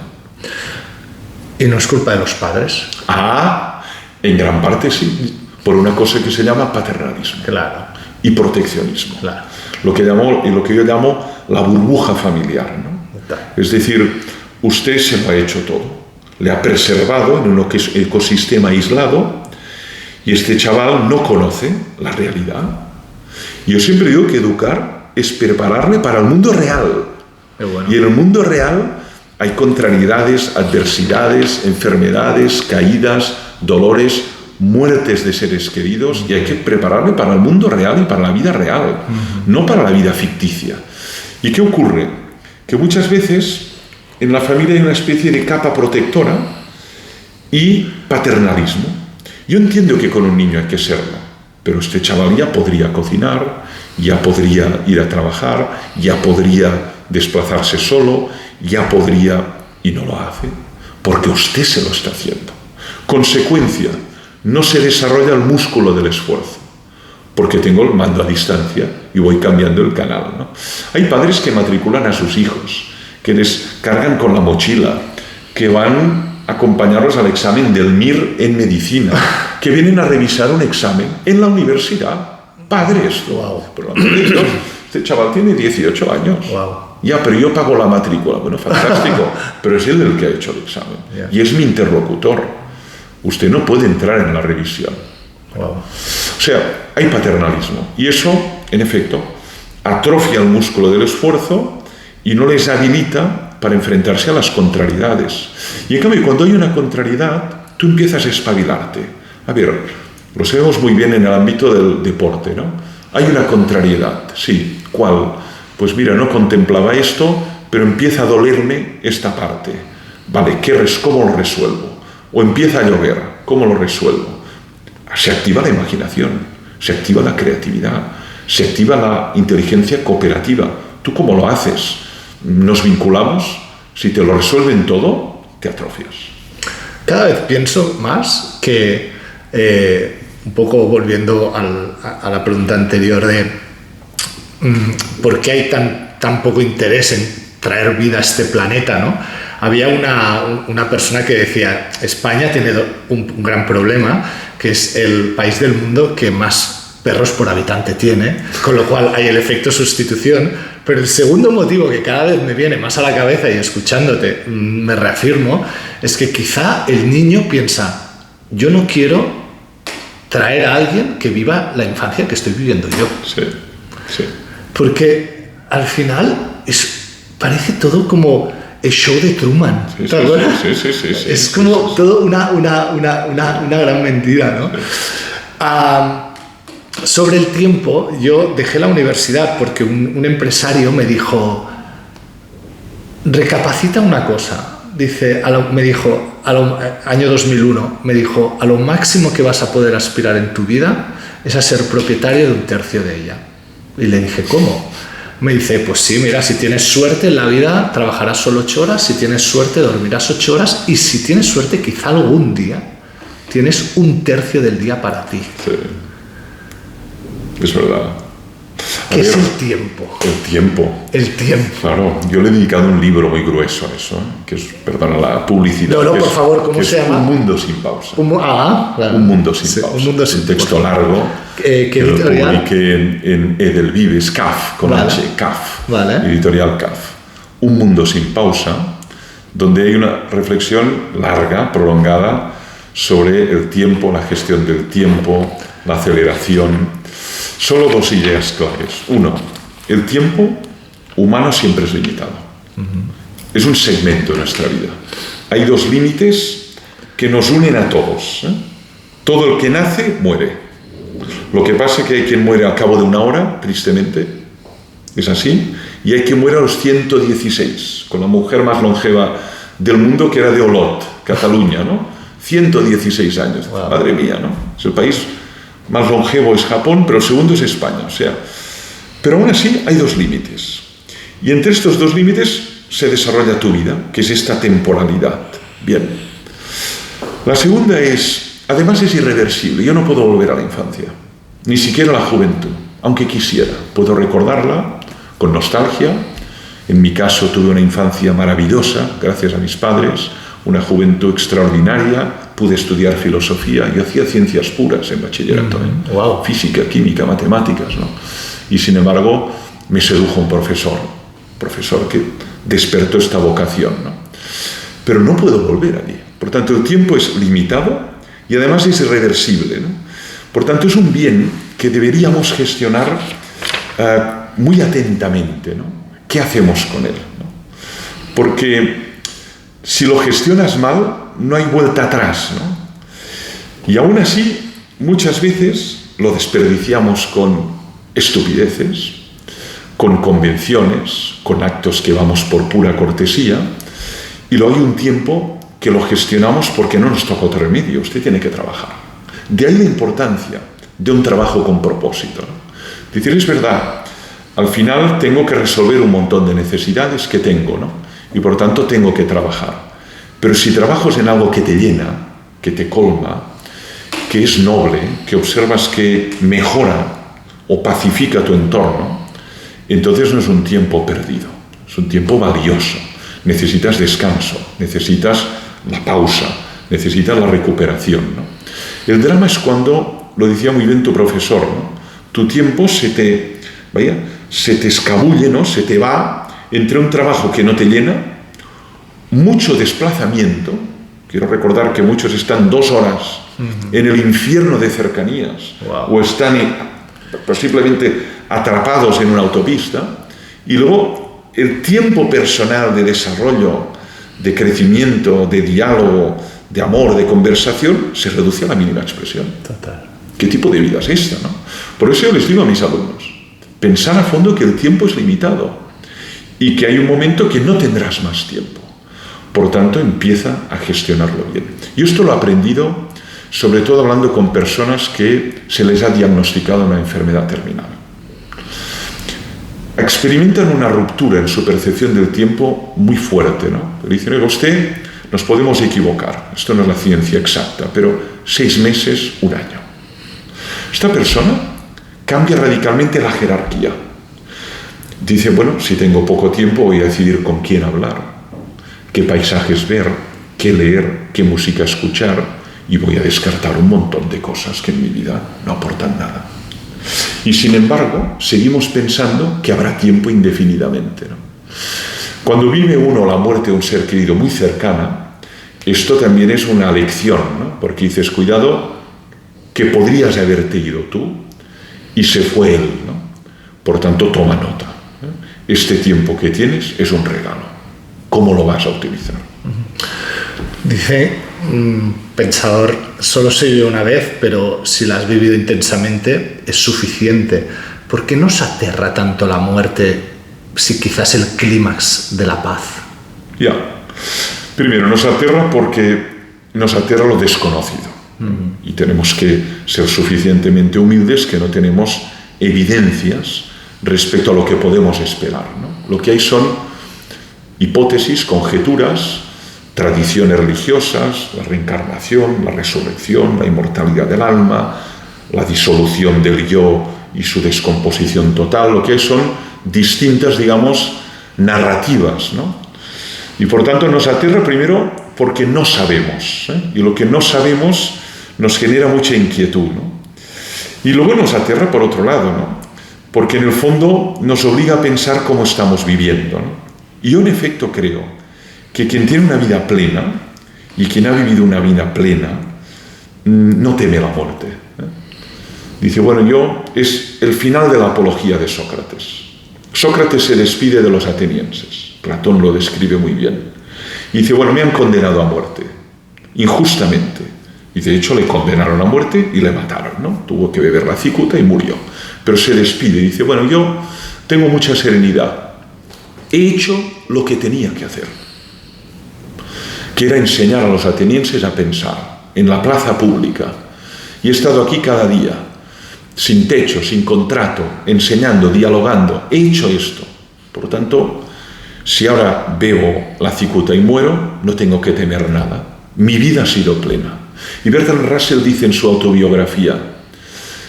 ¿Y no es culpa de los padres? En gran parte sí, por una cosa que se llama paternalismo. Claro. Y proteccionismo. Claro. Lo que yo llamo la burbuja familiar, ¿no? Es decir, usted se lo ha hecho todo. Le ha preservado en un ecosistema aislado y este chaval no conoce la realidad. Yo siempre digo que educar es prepararle para el mundo real. Bueno. Y en el mundo real hay contrariedades, adversidades, enfermedades, caídas, dolores, muertes de seres queridos, y hay que prepararle para el mundo real y para la vida real, no para la vida ficticia. ¿Y qué ocurre? Que muchas veces en la familia hay una especie de capa protectora y paternalismo. Yo entiendo que con un niño hay que serlo, pero este chaval ya podría cocinar, ya podría ir a trabajar, ya podría desplazarse solo, ya podría, y no lo hace, porque usted se lo está haciendo. Consecuencia, no se desarrolla el músculo del esfuerzo, porque tengo el mando a distancia y voy cambiando el canal, ¿no? Hay padres que matriculan a sus hijos, que les cargan con la mochila, que van a acompañarlos al examen del MIR en medicina, que vienen a revisar un examen en la universidad. Padres, wow. Pero este chaval tiene 18 años. Wow. Ya, pero yo pago la matrícula. Bueno, fantástico, pero es él el que ha hecho el examen. Yeah. Y es mi interlocutor. Usted no puede entrar en la revisión. Wow. O sea, hay paternalismo. Y eso, en efecto, atrofia el músculo del esfuerzo y no les habilita para enfrentarse a las contrariedades. Y en cambio, cuando hay una contrariedad, tú empiezas a espabilarte. A ver, lo sabemos muy bien en el ámbito del deporte, ¿no? Hay una contrariedad, sí. ¿Cuál? Pues mira, no contemplaba esto, pero empieza a dolerme esta parte. Vale, ¿cómo lo resuelvo? O empieza a llover, ¿cómo lo resuelvo? Se activa la imaginación, se activa la creatividad, se activa la inteligencia cooperativa. ¿Tú cómo lo haces? Nos vinculamos, si te lo resuelven todo, te atrofias. Cada vez pienso más que, un poco volviendo a la pregunta anterior de por qué hay tan poco interés en traer vida a este planeta, ¿no? Había una persona que decía, España tiene un gran problema, que es el país del mundo que más perros por habitante tiene, con lo cual hay el efecto sustitución. Pero el segundo motivo que cada vez me viene más a la cabeza y escuchándote me reafirmo, es que quizá el niño piensa, yo no quiero traer a alguien que viva la infancia que estoy viviendo yo. Sí, sí. Porque al final parece todo como el show de Truman. Sí, ¿Te acuerdas? sí. Es como todo una gran mentira, ¿no? Sobre el tiempo, yo dejé la universidad porque un empresario me dijo, recapacita una cosa. Me dijo, año 2001, me dijo, a lo máximo que vas a poder aspirar en tu vida es a ser propietario de un tercio de ella. Y le dije, ¿cómo? Me dice, pues sí, mira, si tienes suerte en la vida trabajarás solo 8 horas, si tienes suerte dormirás 8 horas y si tienes suerte quizá algún día tienes un tercio del día para ti. Sí. Es verdad. ¿Qué es el tiempo? El tiempo. El tiempo. Claro, yo le he dedicado un libro muy grueso a eso, que es, perdona la publicidad. No, por favor, ¿cómo se llama? Un mundo sin pausa. Claro. Un mundo sin pausa. Un mundo sin pausa. Un texto largo. ¿Qué que lo editorial? publiqué en Edelvives, CAF, con H, CAF. Vale. Editorial CAF. Un mundo sin pausa, donde hay una reflexión larga, prolongada, sobre el tiempo, la gestión del tiempo, la aceleración. Solo 2 ideas claves. 1, el tiempo humano siempre es limitado. Es un segmento de nuestra vida. Hay 2 límites que nos unen a todos. Todo el que nace muere. Lo que pasa es que hay quien muere al cabo de 1 hora, tristemente. Es así. Y hay quien muere a los 116, con la mujer más longeva del mundo, que era de Olot, Cataluña, ¿no? 116 años. Wow. Madre mía, ¿no? Es el país más longevo es Japón, pero el segundo es España. O sea, pero aún así hay 2 límites. Y entre estos 2 límites se desarrolla tu vida, que es esta temporalidad. Bien. La segunda es, además es irreversible. Yo no puedo volver a la infancia, ni siquiera a la juventud, aunque quisiera. Puedo recordarla con nostalgia. En mi caso tuve una infancia maravillosa, gracias a mis padres, una juventud extraordinaria, pude estudiar filosofía, yo hacía ciencias puras en bachillerato, Wow. Física, química, matemáticas, ¿no? Y sin embargo me sedujo un profesor que despertó esta vocación, ¿no? Pero no puedo volver allí. Por tanto, el tiempo es limitado y además es irreversible, ¿no? Por tanto, es un bien que deberíamos gestionar muy atentamente, ¿no? ¿Qué hacemos con él? ¿No? Porque si lo gestionas mal, no hay vuelta atrás, ¿no? Y aún así, muchas veces lo desperdiciamos con estupideces, con convenciones, con actos que vamos por pura cortesía, y luego hay un tiempo que lo gestionamos porque no nos toca otro remedio, usted tiene que trabajar. De ahí la importancia de un trabajo con propósito, ¿no? Decir, es verdad, al final tengo que resolver un montón de necesidades que tengo, ¿no? Y por tanto tengo que trabajar. Pero si trabajas en algo que te llena, que te colma, que es noble, que observas que mejora o pacifica tu entorno, entonces no es un tiempo perdido, es un tiempo valioso. Necesitas descanso, necesitas la pausa, necesitas la recuperación, ¿no? El drama es cuando, lo decía muy bien tu profesor, ¿no? Tu tiempo se te escabulle, ¿no? Se te va entre un trabajo que no te llena, mucho desplazamiento. Quiero recordar que muchos están 2 horas en el infierno de cercanías, o están posiblemente atrapados en una autopista, y luego el tiempo personal de desarrollo, de crecimiento, de diálogo, de amor, de conversación, se reduce a la mínima expresión. Total. ¿Qué tipo de vida es esta, no? Por eso yo les digo a mis alumnos, pensar a fondo que el tiempo es limitado y que hay un momento que no tendrás más tiempo. Por tanto, empieza a gestionarlo bien. Y esto lo he aprendido sobre todo hablando con personas que se les ha diagnosticado una enfermedad terminal. Experimentan una ruptura en su percepción del tiempo muy fuerte, ¿no? Dicen, oiga, usted, nos podemos equivocar, esto no es la ciencia exacta, pero 6 meses, 1 año. Esta persona cambia radicalmente la jerarquía. Dice, bueno, si tengo poco tiempo voy a decidir con quién hablar, qué paisajes ver, qué leer, qué música escuchar, y voy a descartar un montón de cosas que en mi vida no aportan nada. Y sin embargo, seguimos pensando que habrá tiempo indefinidamente, ¿no? Cuando vive uno la muerte de un ser querido muy cercana, esto también es una lección, ¿no? Porque dices, cuidado, que podrías haberte ido tú y se fue él, ¿no? Por tanto, toma nota, ¿no? Este tiempo que tienes es un regalo. ¿Cómo lo vas a utilizar? Dice un pensador, solo se vive una vez, pero si la has vivido intensamente es suficiente. ¿Por qué nos aterra tanto la muerte si quizás el clímax de la paz? Ya. Primero, nos aterra porque nos aterra lo desconocido. Y tenemos que ser suficientemente humildes que no tenemos evidencias respecto a lo que podemos esperar, ¿no? Lo que hay son hipótesis, conjeturas, tradiciones religiosas, la reencarnación, la resurrección, la inmortalidad del alma, la disolución del yo y su descomposición total. Lo que hay son distintas, digamos, narrativas, ¿no? Y por tanto nos aterra primero porque no sabemos, ¿eh? Y lo que no sabemos nos genera mucha inquietud, ¿no? Y luego nos aterra por otro lado, ¿no? Porque en el fondo nos obliga a pensar cómo estamos viviendo, ¿no? Y yo en efecto creo que quien tiene una vida plena y quien ha vivido una vida plena no teme la muerte, ¿eh? Dice, bueno, es el final de la apología de Sócrates. Sócrates se despide de los atenienses. Platón lo describe muy bien. Y dice, bueno, me han condenado a muerte, injustamente. Y de hecho le condenaron a muerte y le mataron, ¿no? Tuvo que beber la cicuta y murió. Pero se despide y dice, bueno, yo tengo mucha serenidad. He hecho lo que tenía que hacer, que era enseñar a los atenienses a pensar en la plaza pública. Y he estado aquí cada día, sin techo, sin contrato, enseñando, dialogando. He hecho esto. Por lo tanto, si ahora bebo la cicuta y muero, no tengo que temer nada. Mi vida ha sido plena. Y Bertrand Russell dice en su autobiografía,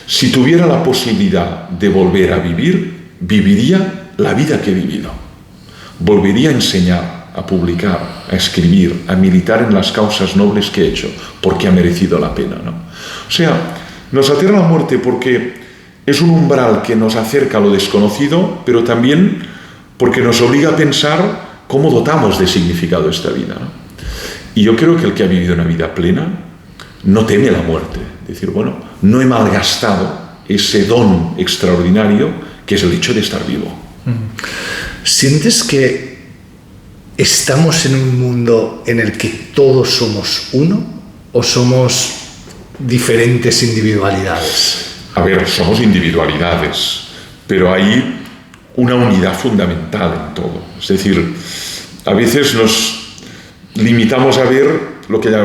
si tuviera la posibilidad de volver a vivir, viviría la vida que he vivido. Volvería a enseñar, a publicar, a escribir, a militar en las causas nobles que he hecho, porque ha merecido la pena, ¿no? O sea, nos aterra la muerte porque es un umbral que nos acerca a lo desconocido, pero también porque nos obliga a pensar cómo dotamos de significado esta vida, ¿no? Y yo creo que el que ha vivido una vida plena no teme la muerte. Es decir, bueno, no he malgastado ese don extraordinario que es el hecho de estar vivo. ¿Sientes que estamos en un mundo en el que todos somos uno o somos diferentes individualidades? A ver, somos individualidades, pero hay una unidad fundamental en todo. Es decir, a veces nos limitamos a ver lo que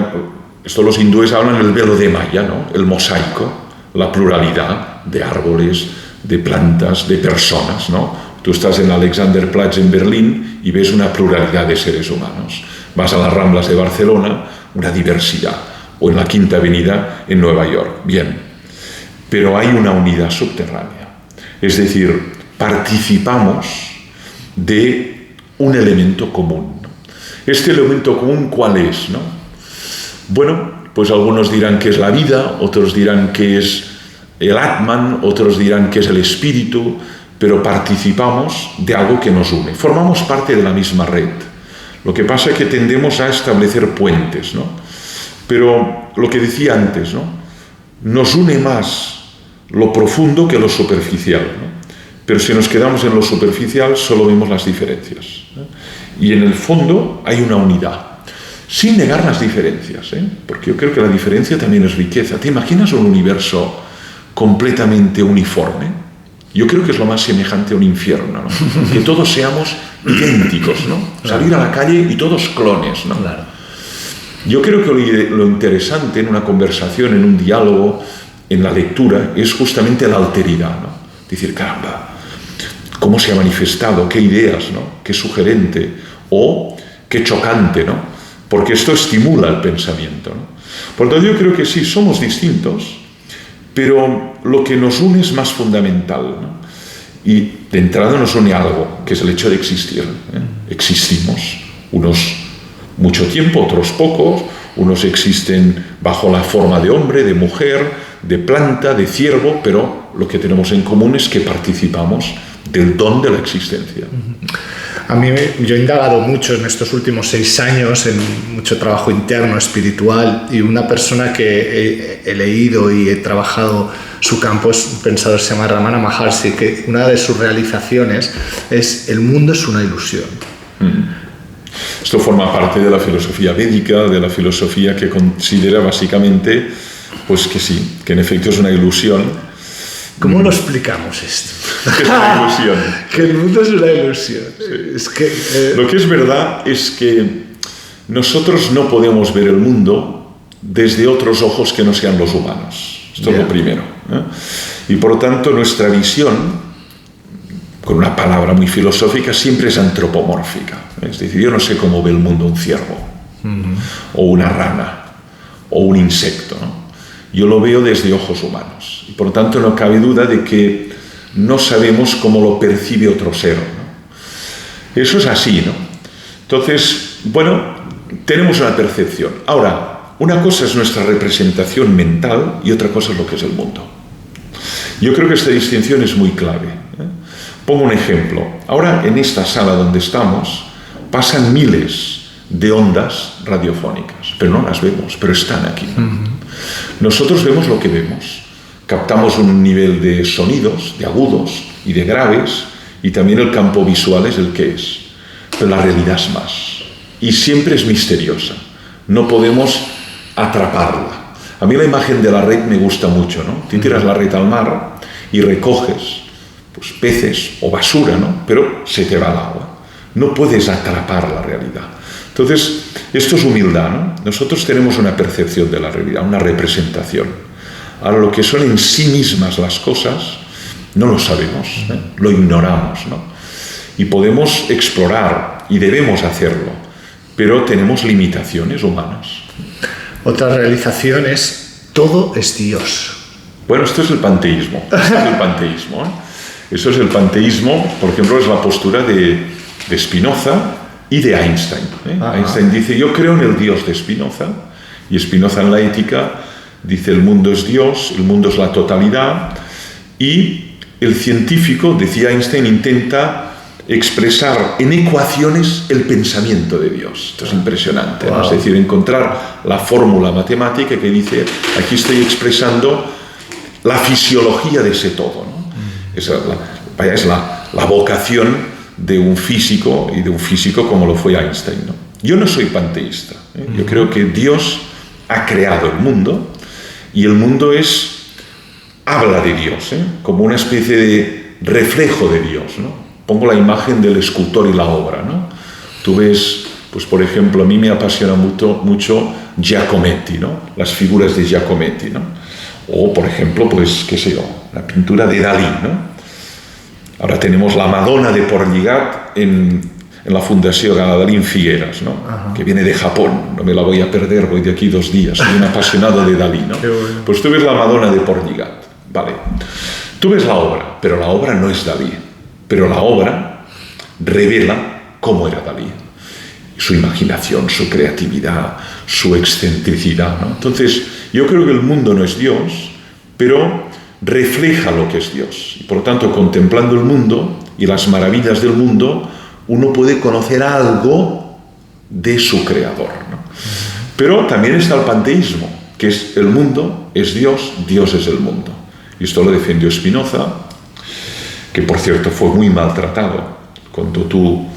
esto los hindúes hablan del velo de Maya, ¿no? El mosaico, la pluralidad de árboles, de plantas, de personas, ¿no? Tú estás en Alexanderplatz en Berlín y ves una pluralidad de seres humanos. Vas a las Ramblas de Barcelona, una diversidad. O en la Quinta Avenida en Nueva York. Bien, pero hay una unidad subterránea. Es decir, participamos de un elemento común, ¿no? ¿Este elemento común cuál es, no? Bueno, pues algunos dirán que es la vida, otros dirán que es el Atman, otros dirán que es el espíritu, pero participamos de algo que nos une. Formamos parte de la misma red. Lo que pasa es que tendemos a establecer puentes, ¿no? Pero lo que decía antes, ¿no? Nos une más lo profundo que lo superficial, ¿no? Pero si nos quedamos en lo superficial, solo vemos las diferencias, ¿no? Y en el fondo hay una unidad, sin negar las diferencias, ¿eh? Porque yo creo que la diferencia también es riqueza. ¿Te imaginas un universo completamente uniforme? Yo creo que es lo más semejante a un infierno, ¿no? Que todos seamos idénticos, ¿no? Salir a la calle y todos clones, ¿no? Claro. Yo creo que lo interesante en una conversación, en un diálogo, en la lectura, es justamente la alteridad, ¿no? Decir, caramba, ¿cómo se ha manifestado? ¿Qué ideas, ¿no? Qué sugerente o qué chocante, ¿no? Porque esto estimula el pensamiento, ¿no? Por lo tanto, yo creo que sí, somos distintos, pero lo que nos une es más fundamental, ¿no? Y de entrada nos une algo, que es el hecho de existir, ¿eh? Existimos, unos mucho tiempo, otros pocos, unos existen bajo la forma de hombre, de mujer, de planta, de ciervo, pero lo que tenemos en común es que participamos del don de la existencia. Yo he indagado mucho en estos últimos 6 años en mucho trabajo interno, espiritual, y una persona que he leído y he trabajado su campo es un pensador que se llama Ramana Maharshi, que una de sus realizaciones es: el mundo es una ilusión. Esto forma parte de la filosofía védica, de la filosofía que considera básicamente, pues que sí, que en efecto es una ilusión. ¿Cómo lo explicamos esto? ¿Qué es una ilusión? Que el mundo es una ilusión. Sí. Es que, Lo que es verdad es que nosotros no podemos ver el mundo desde otros ojos que no sean los humanos. Esto es lo primero, ¿eh? Y por lo tanto nuestra visión, con una palabra muy filosófica, siempre es antropomórfica. Es decir, yo no sé cómo ve el mundo un ciervo, o una rana, o un insecto, ¿no? Yo lo veo desde ojos humanos. Y por lo tanto no cabe duda de que no sabemos cómo lo percibe otro ser, ¿no? Eso es así, ¿no? Entonces, bueno, tenemos una percepción. Ahora, una cosa es nuestra representación mental y otra cosa es lo que es el mundo. Yo creo que esta distinción es muy clave, ¿eh? Pongo un ejemplo. Ahora, en esta sala donde estamos, pasan miles de ondas radiofónicas, pero no las vemos, pero están aquí, ¿no? Nosotros vemos lo que vemos. Captamos un nivel de sonidos, de agudos y de graves, y también el campo visual es el que es. Pero la realidad es más. Y siempre es misteriosa. No podemos atraparla. A mí la imagen de la red me gusta mucho, ¿no? Tú tiras la red al mar y recoges pues, peces o basura, ¿no? Pero se te va al agua. No puedes atrapar la realidad. Entonces, esto es humildad, ¿no? Nosotros tenemos una percepción de la realidad, una representación. Ahora, lo que son en sí mismas las cosas, no lo sabemos, ¿eh? Lo ignoramos, ¿no? Y podemos explorar, y debemos hacerlo, pero tenemos limitaciones humanas. Otra realización es: todo es Dios. Bueno, esto es el panteísmo. Esto es el panteísmo, ¿eh? Eso es el panteísmo, por ejemplo, es la postura de Spinoza y de Einstein, ¿eh? Einstein dice: yo creo en el Dios de Spinoza, y Spinoza en la ética dice: el mundo es Dios, el mundo es la totalidad, y el científico, decía Einstein, intenta expresar en ecuaciones el pensamiento de Dios. Esto es impresionante, ¿no? Es decir, encontrar la fórmula matemática que dice: aquí estoy expresando la fisiología de ese todo, ¿no? Esa, Vaya, es la vocación de un físico, y de un físico como lo fue Einstein, ¿no? Yo no soy panteísta, ¿eh? Yo creo que Dios ha creado el mundo, y el mundo habla de Dios, ¿eh? Como una especie de reflejo de Dios, ¿no? Pongo la imagen del escultor y la obra, ¿no? Tú ves, pues por ejemplo, a mí me apasiona mucho Giacometti, ¿no? Las figuras de Giacometti, ¿no? O, por ejemplo, pues, qué sé yo, la pintura de Dalí, ¿no? Ahora tenemos la Madonna de Porligat en la Fundación Dalí Figueras, ¿no? Que viene de Japón, no me la voy a perder, voy de aquí 2 días, soy un apasionado de Dalí, ¿no? Bueno. Pues tú ves la Madonna de Porligat, vale. Tú ves la obra, pero la obra no es Dalí, pero la obra revela cómo era Dalí, su imaginación, su creatividad, su excentricidad, ¿no? Entonces, yo creo que el mundo no es Dios, pero refleja lo que es Dios. Y por lo tanto, contemplando el mundo y las maravillas del mundo, uno puede conocer algo de su creador, ¿no? Pero también está el panteísmo, que es el mundo es Dios, Dios es el mundo. Y esto lo defendió Spinoza, que por cierto fue muy maltratado. Cuando tú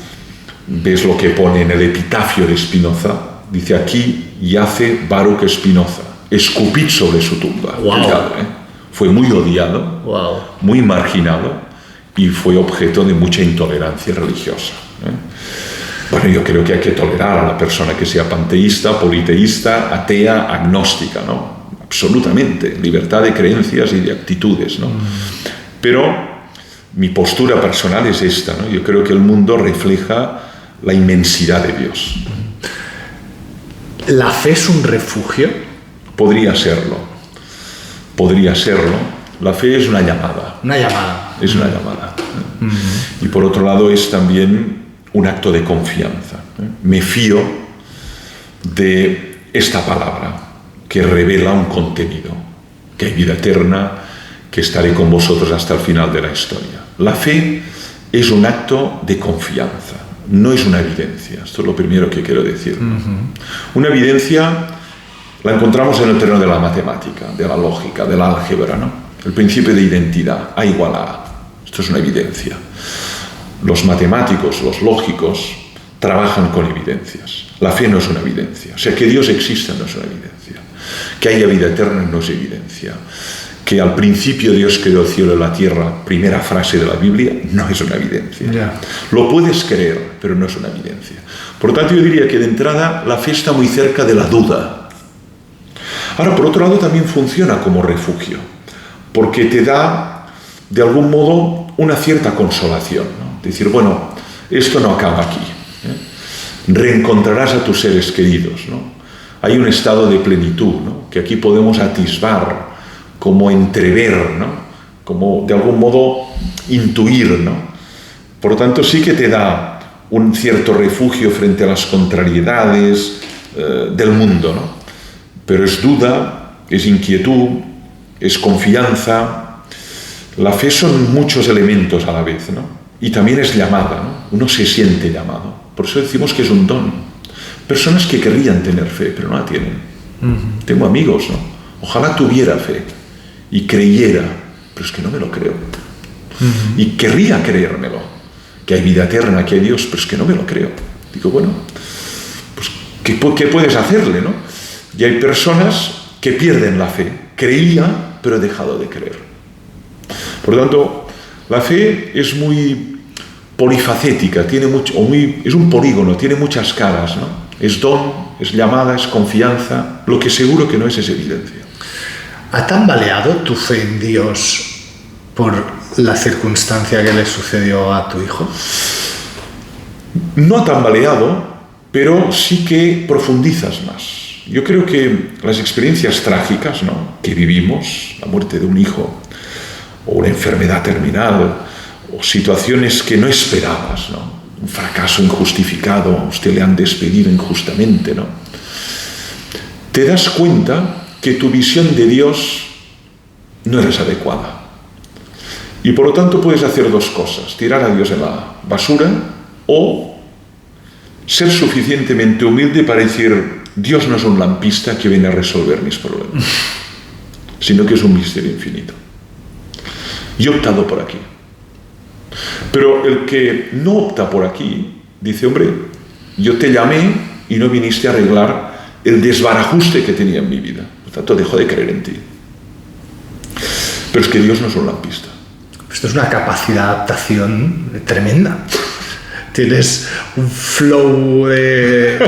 ves lo que pone en el epitafio de Spinoza, dice: aquí yace Baruch Spinoza, escupid sobre su tumba. Wow. Cuidado, ¿eh? Fue muy odiado, Wow. muy marginado, y fue objeto de mucha intolerancia religiosa, ¿eh? Bueno, yo creo que hay que tolerar a la persona que sea panteísta, politeísta, atea, agnóstica, ¿no? Absolutamente, libertad de creencias y de actitudes, ¿no? Pero mi postura personal es esta, ¿no? Yo creo que el mundo refleja la inmensidad de Dios. ¿La fe es un refugio? Podría serlo. Podría serlo. La fe es una llamada. Una llamada. Es una llamada. Y por otro lado es también un acto de confianza, ¿eh? Me fío de esta palabra que revela un contenido, que hay vida eterna, que estaré con vosotros hasta el final de la historia. La fe es un acto de confianza, no es una evidencia. Esto es lo primero que quiero decir. Una evidencia la encontramos en el terreno de la matemática, de la lógica, de la álgebra, ¿no? El principio de identidad, A igual a A. Esto es una evidencia. Los matemáticos, los lógicos, trabajan con evidencias. La fe no es una evidencia. O sea, que Dios exista no es una evidencia. Que haya vida eterna no es evidencia. Que al principio Dios creó el cielo y la tierra, primera frase de la Biblia, no es una evidencia. Yeah. Lo puedes creer, pero no es una evidencia. Por lo tanto, yo diría que de entrada la fe está muy cerca de la duda. Ahora, por otro lado, también funciona como refugio, porque te da, de algún modo, una cierta consolación, ¿no? Decir, bueno, esto no acaba aquí, ¿eh? Reencontrarás a tus seres queridos, ¿no? Hay un estado de plenitud, ¿no? Que aquí podemos atisbar, como entrever, ¿no? Como de algún modo intuir, ¿no? Por lo tanto, sí que te da un cierto refugio frente a las contrariedades del mundo, ¿no? Pero es duda, es inquietud, es confianza. La fe son muchos elementos a la vez, ¿no? Y también es llamada, ¿no? Uno se siente llamado. Por eso decimos que es un don. Personas que querrían tener fe, pero no la tienen. Tengo amigos, ¿no? Ojalá tuviera fe y creyera, pero es que no me lo creo. Y querría creérmelo, que hay vida eterna, que hay Dios, pero es que no me lo creo. Digo, bueno, pues ¿qué puedes hacerle, no? Y hay personas que pierden la fe. Creía, pero he dejado de creer. Por lo tanto, la fe es muy polifacética, es un polígono, tiene muchas caras, ¿no? Es don, es llamada, es confianza. Lo que seguro que no es evidencia. ¿Ha tambaleado tu fe en Dios por la circunstancia que le sucedió a tu hijo? No ha tambaleado, pero sí que profundizas más. Yo creo que las experiencias trágicas, ¿no?, que vivimos, la muerte de un hijo, o una enfermedad terminal, o situaciones que no esperabas, ¿no?, un fracaso injustificado, a usted le han despedido injustamente, ¿no?, te das cuenta que tu visión de Dios no es adecuada. Y por lo tanto puedes hacer dos cosas: tirar a Dios en la basura o ser suficientemente humilde para decir: Dios no es un lampista que viene a resolver mis problemas, sino que es un misterio infinito. Y he optado por aquí. Pero el que no opta por aquí, dice, hombre, yo te llamé y no viniste a arreglar el desbarajuste que tenía en mi vida. Por tanto, dejo de creer en ti. Pero es que Dios no es un lampista. Esto es una capacidad de adaptación tremenda. Tienes un flow de...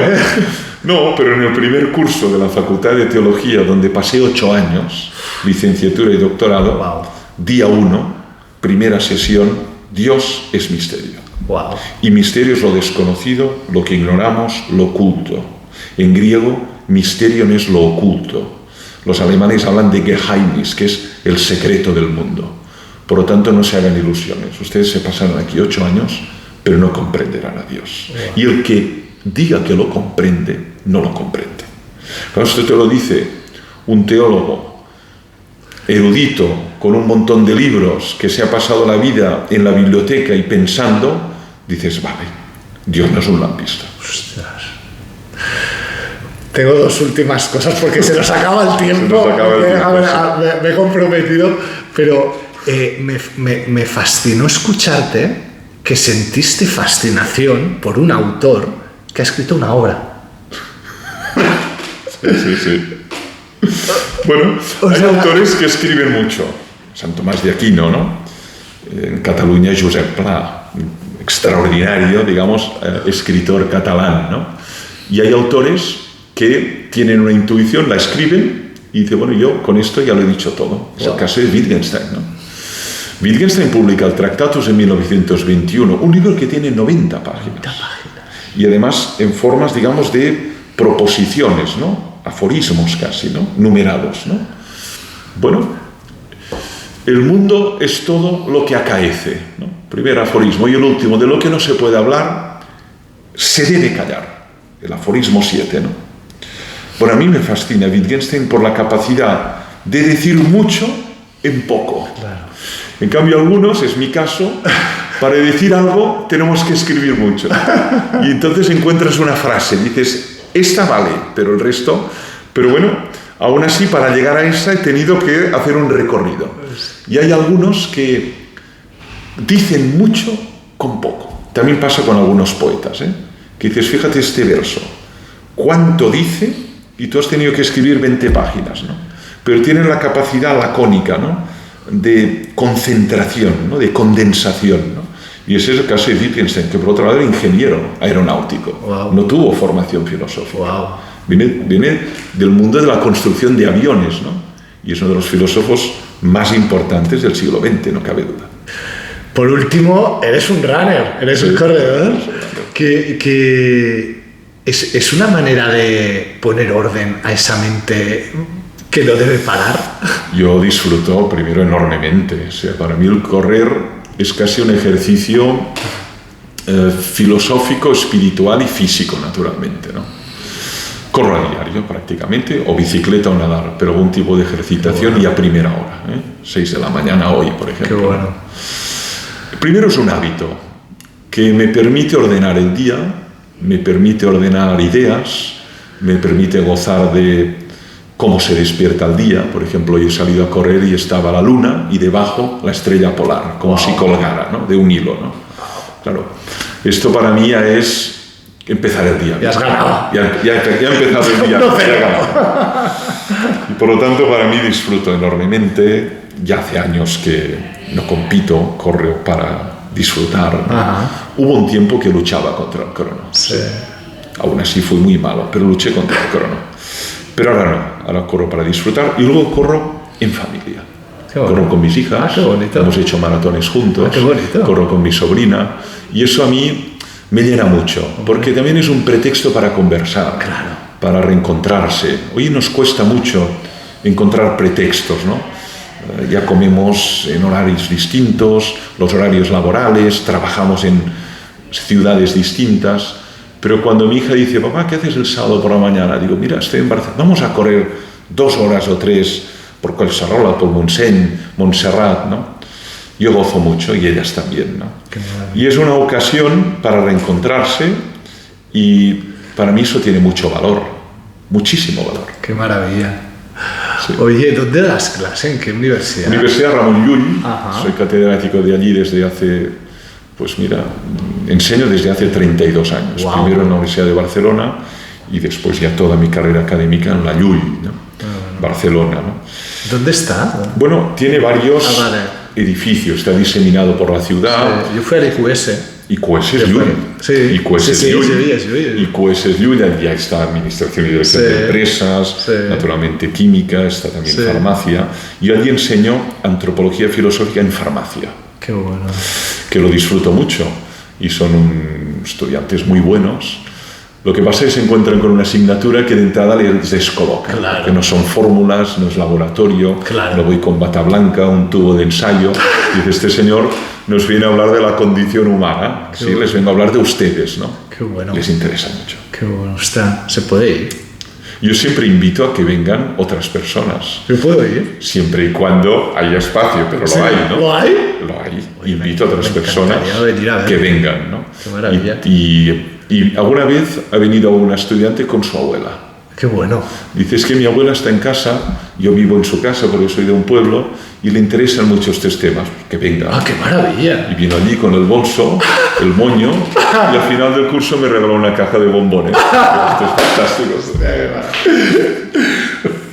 No, pero en el primer curso de la Facultad de Teología, donde pasé 8 años, licenciatura y doctorado, Wow. día 1, primera sesión, Dios es misterio. Wow. Y misterio es lo desconocido, lo que ignoramos, lo oculto. En griego, mysterion es lo oculto. Los alemanes hablan de Geheimnis, que es el secreto del mundo. Por lo tanto, no se hagan ilusiones. Ustedes se pasaron aquí 8 años, pero no comprenderán a Dios. Wow. Y el que diga que lo comprende, no lo comprende. Cuando esto te lo dice un teólogo erudito, con un montón de libros, que se ha pasado la vida en la biblioteca y pensando, dices, vale, Dios no es un lampista. Ostras. Tengo 2 últimas cosas porque se nos acaba el tiempo. Se nos acaba el tiempo, A ver, me he comprometido, pero me fascinó escucharte que sentiste fascinación por un autor que ha escrito una obra. Sí. Bueno, hay autores que escriben mucho. San Tomás de Aquino, ¿no? En Cataluña, Josep Pla, extraordinario, digamos, escritor catalán, ¿no? Y hay autores que tienen una intuición, la escriben y dicen, bueno, yo con esto ya lo he dicho todo. Es el caso de Wittgenstein, ¿no? Wittgenstein publica el Tractatus en 1921, un libro que tiene 90 páginas. Y además en formas, digamos, de proposiciones, ¿no? Aforismos casi, ¿no? Numerados, ¿no? Bueno, el mundo es todo lo que acaece, ¿no? Primer aforismo. Y el último, de lo que no se puede hablar, se debe callar. El aforismo 7, ¿no? Bueno, a mí me fascina Wittgenstein por la capacidad de decir mucho en poco. Claro. En cambio, algunos, es mi caso, para decir algo tenemos que escribir mucho. Y entonces encuentras una frase, dices, esta vale, pero el resto... Pero bueno, aún así, para llegar a esa he tenido que hacer un recorrido. Y hay algunos que dicen mucho con poco. También pasa con algunos poetas, ¿eh? Que dices, fíjate este verso, cuánto dice, y tú has tenido que escribir 20 páginas, ¿no? Pero tienen la capacidad lacónica, ¿no? De concentración, ¿no? De condensación, ¿no? Y ese es el caso de Wittgenstein, que por otro lado era ingeniero aeronáutico. Wow. No tuvo formación filosófica. Wow. Viene del mundo de la construcción de aviones, ¿no? Y es uno de los filósofos más importantes del siglo XX, no cabe duda. Por último, eres un runner, eres un corredor, que es una manera de poner orden a esa mente que no debe parar. Yo disfruto primero enormemente. O sea, para mí el correr es casi un ejercicio filosófico, espiritual y físico, naturalmente, ¿no? Corro a diario prácticamente, o bicicleta o nadar, pero algún tipo de ejercitación. Bueno. Y a primera hora, 6 de la mañana hoy, por ejemplo. Qué bueno. Primero es un hábito que me permite ordenar el día, me permite ordenar ideas, me permite gozar de cómo se despierta el día. Por ejemplo, hoy he salido a correr y estaba la luna y debajo la estrella polar, como si colgara, ¿no? De un hilo, ¿no? Claro, esto para mí ya es empezar el día. Ya has ganado. Ya he empezado el día. No, ya he ganado. Y por lo tanto, para mí disfruto enormemente. Ya hace años que no compito, corro para disfrutar, ¿no? Ajá. Hubo un tiempo que luchaba contra el crono. Sí. Aún así fui muy malo, pero luché contra el crono. Pero ahora no, ahora corro para disfrutar y luego corro en familia. Corro con mis hijas, qué bonito. Hemos hecho maratones juntos, qué bonito. Corro con mi sobrina y eso a mí me llena mucho, porque también es un pretexto para conversar, Claro. para reencontrarse. Hoy nos cuesta mucho encontrar pretextos, ¿no? Ya comemos en horarios distintos, los horarios laborales, trabajamos en ciudades distintas, pero cuando mi hija dice, papá, ¿qué haces el sábado por la mañana? Digo, mira, estoy en Barcelona, vamos a correr 2 horas o 3 por Collserola, por Montseny, Montserrat, ¿no? Yo gozo mucho y ellas también, ¿no? Y es una ocasión para reencontrarse y para mí eso tiene mucho valor, muchísimo valor. Qué maravilla. Sí. Oye, ¿dónde das clase? ¿En qué universidad? Universidad Ramon Llull. Ajá. Soy catedrático de allí desde hace Pues mira, enseño desde hace 32 años. Wow. Primero en la Universidad de Barcelona y después ya toda mi carrera académica en la LLUI, ¿no? Barcelona, ¿no? ¿Dónde está? Bueno, tiene varios vale. edificios, está diseminado por la ciudad. Yo fui al IQS. IQS es LLUI. Sí. IQS Sí, es sí, LLUI. sí. IQS es LLUI, ya está Administración y Dirección de Empresas, naturalmente Química, está también Farmacia. Y allí enseño Antropología Filosófica en Farmacia. Qué bueno. Que lo disfruto mucho y son estudiantes muy buenos. Lo que pasa es que se encuentran con una asignatura que de entrada les descoloca, Claro. que no son fórmulas, no es laboratorio, Claro. no voy con bata blanca, un tubo de ensayo. Dice, este señor nos viene a hablar de la condición humana, sí, bueno. les vengo a hablar de ustedes, ¿no? Qué bueno. Les interesa mucho. Qué bueno. Está. ¿Se puede ir? Yo siempre invito a que vengan otras personas, ¿Yo puedo ir? siempre y cuando haya espacio, pero Sí. lo hay, ¿no? ¿Lo hay? Lo hay. Oye, Invito a otras me personas encantaría venir a ver. que vengan, ¿no? Qué maravilla. Y alguna vez ha venido una estudiante con su abuela. Qué bueno. Dice, es que mi abuela está en casa, yo vivo en su casa porque soy de un pueblo y le interesan mucho estos temas. Que venga. Ah, qué maravilla. Y vino allí con el bolso, el moño, y al final del curso me regaló una caja de bombones. Esto es fantástico.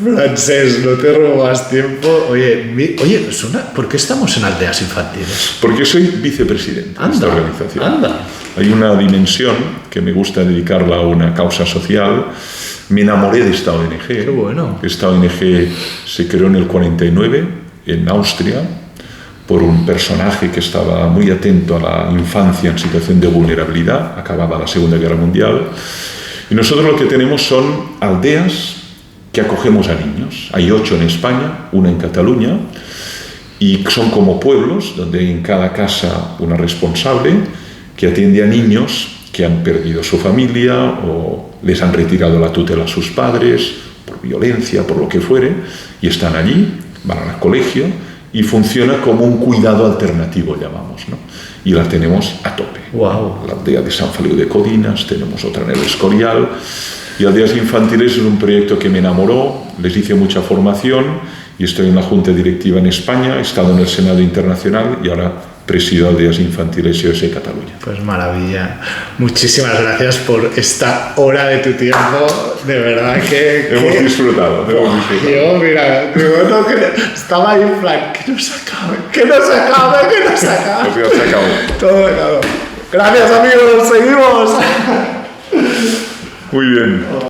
Francés, no te robo más tiempo. Oye, ¿por qué estamos en aldeas infantiles? Porque soy vicepresidente de esta organización. Anda. Hay una dimensión que me gusta dedicarla a una causa social. Me enamoré de esta ONG. Qué bueno. Esta ONG se creó en el 49 en Austria por un personaje que estaba muy atento a la infancia en situación de vulnerabilidad. Acababa la Segunda Guerra Mundial. Y nosotros lo que tenemos son aldeas que acogemos a niños. Hay 8 en España, una en Cataluña, y son como pueblos donde hay en cada casa una responsable que atiende a niños que han perdido su familia o les han retirado la tutela a sus padres por violencia, por lo que fuere, y están allí, van al colegio y funciona como un cuidado alternativo, llamamos, ¿no? Y la tenemos a tope. Wow. La aldea de San Feliu de Codinas, tenemos otra en el Escorial. Y Aldeas Infantiles es un proyecto que me enamoró, les hice mucha formación y estoy en la Junta Directiva en España, he estado en el Senado Internacional y ahora presido Aldeas Infantiles SOS Cataluña. Pues maravilla. Muchísimas gracias por esta hora de tu tiempo. De verdad que... Hemos disfrutado. Yo, mira, digo, estaba ahí en plan, que no se acabe, que no se acabe, que no se acabe. Pues ya se acabó. Todo acabó. Gracias, amigos, seguimos. Muy bien.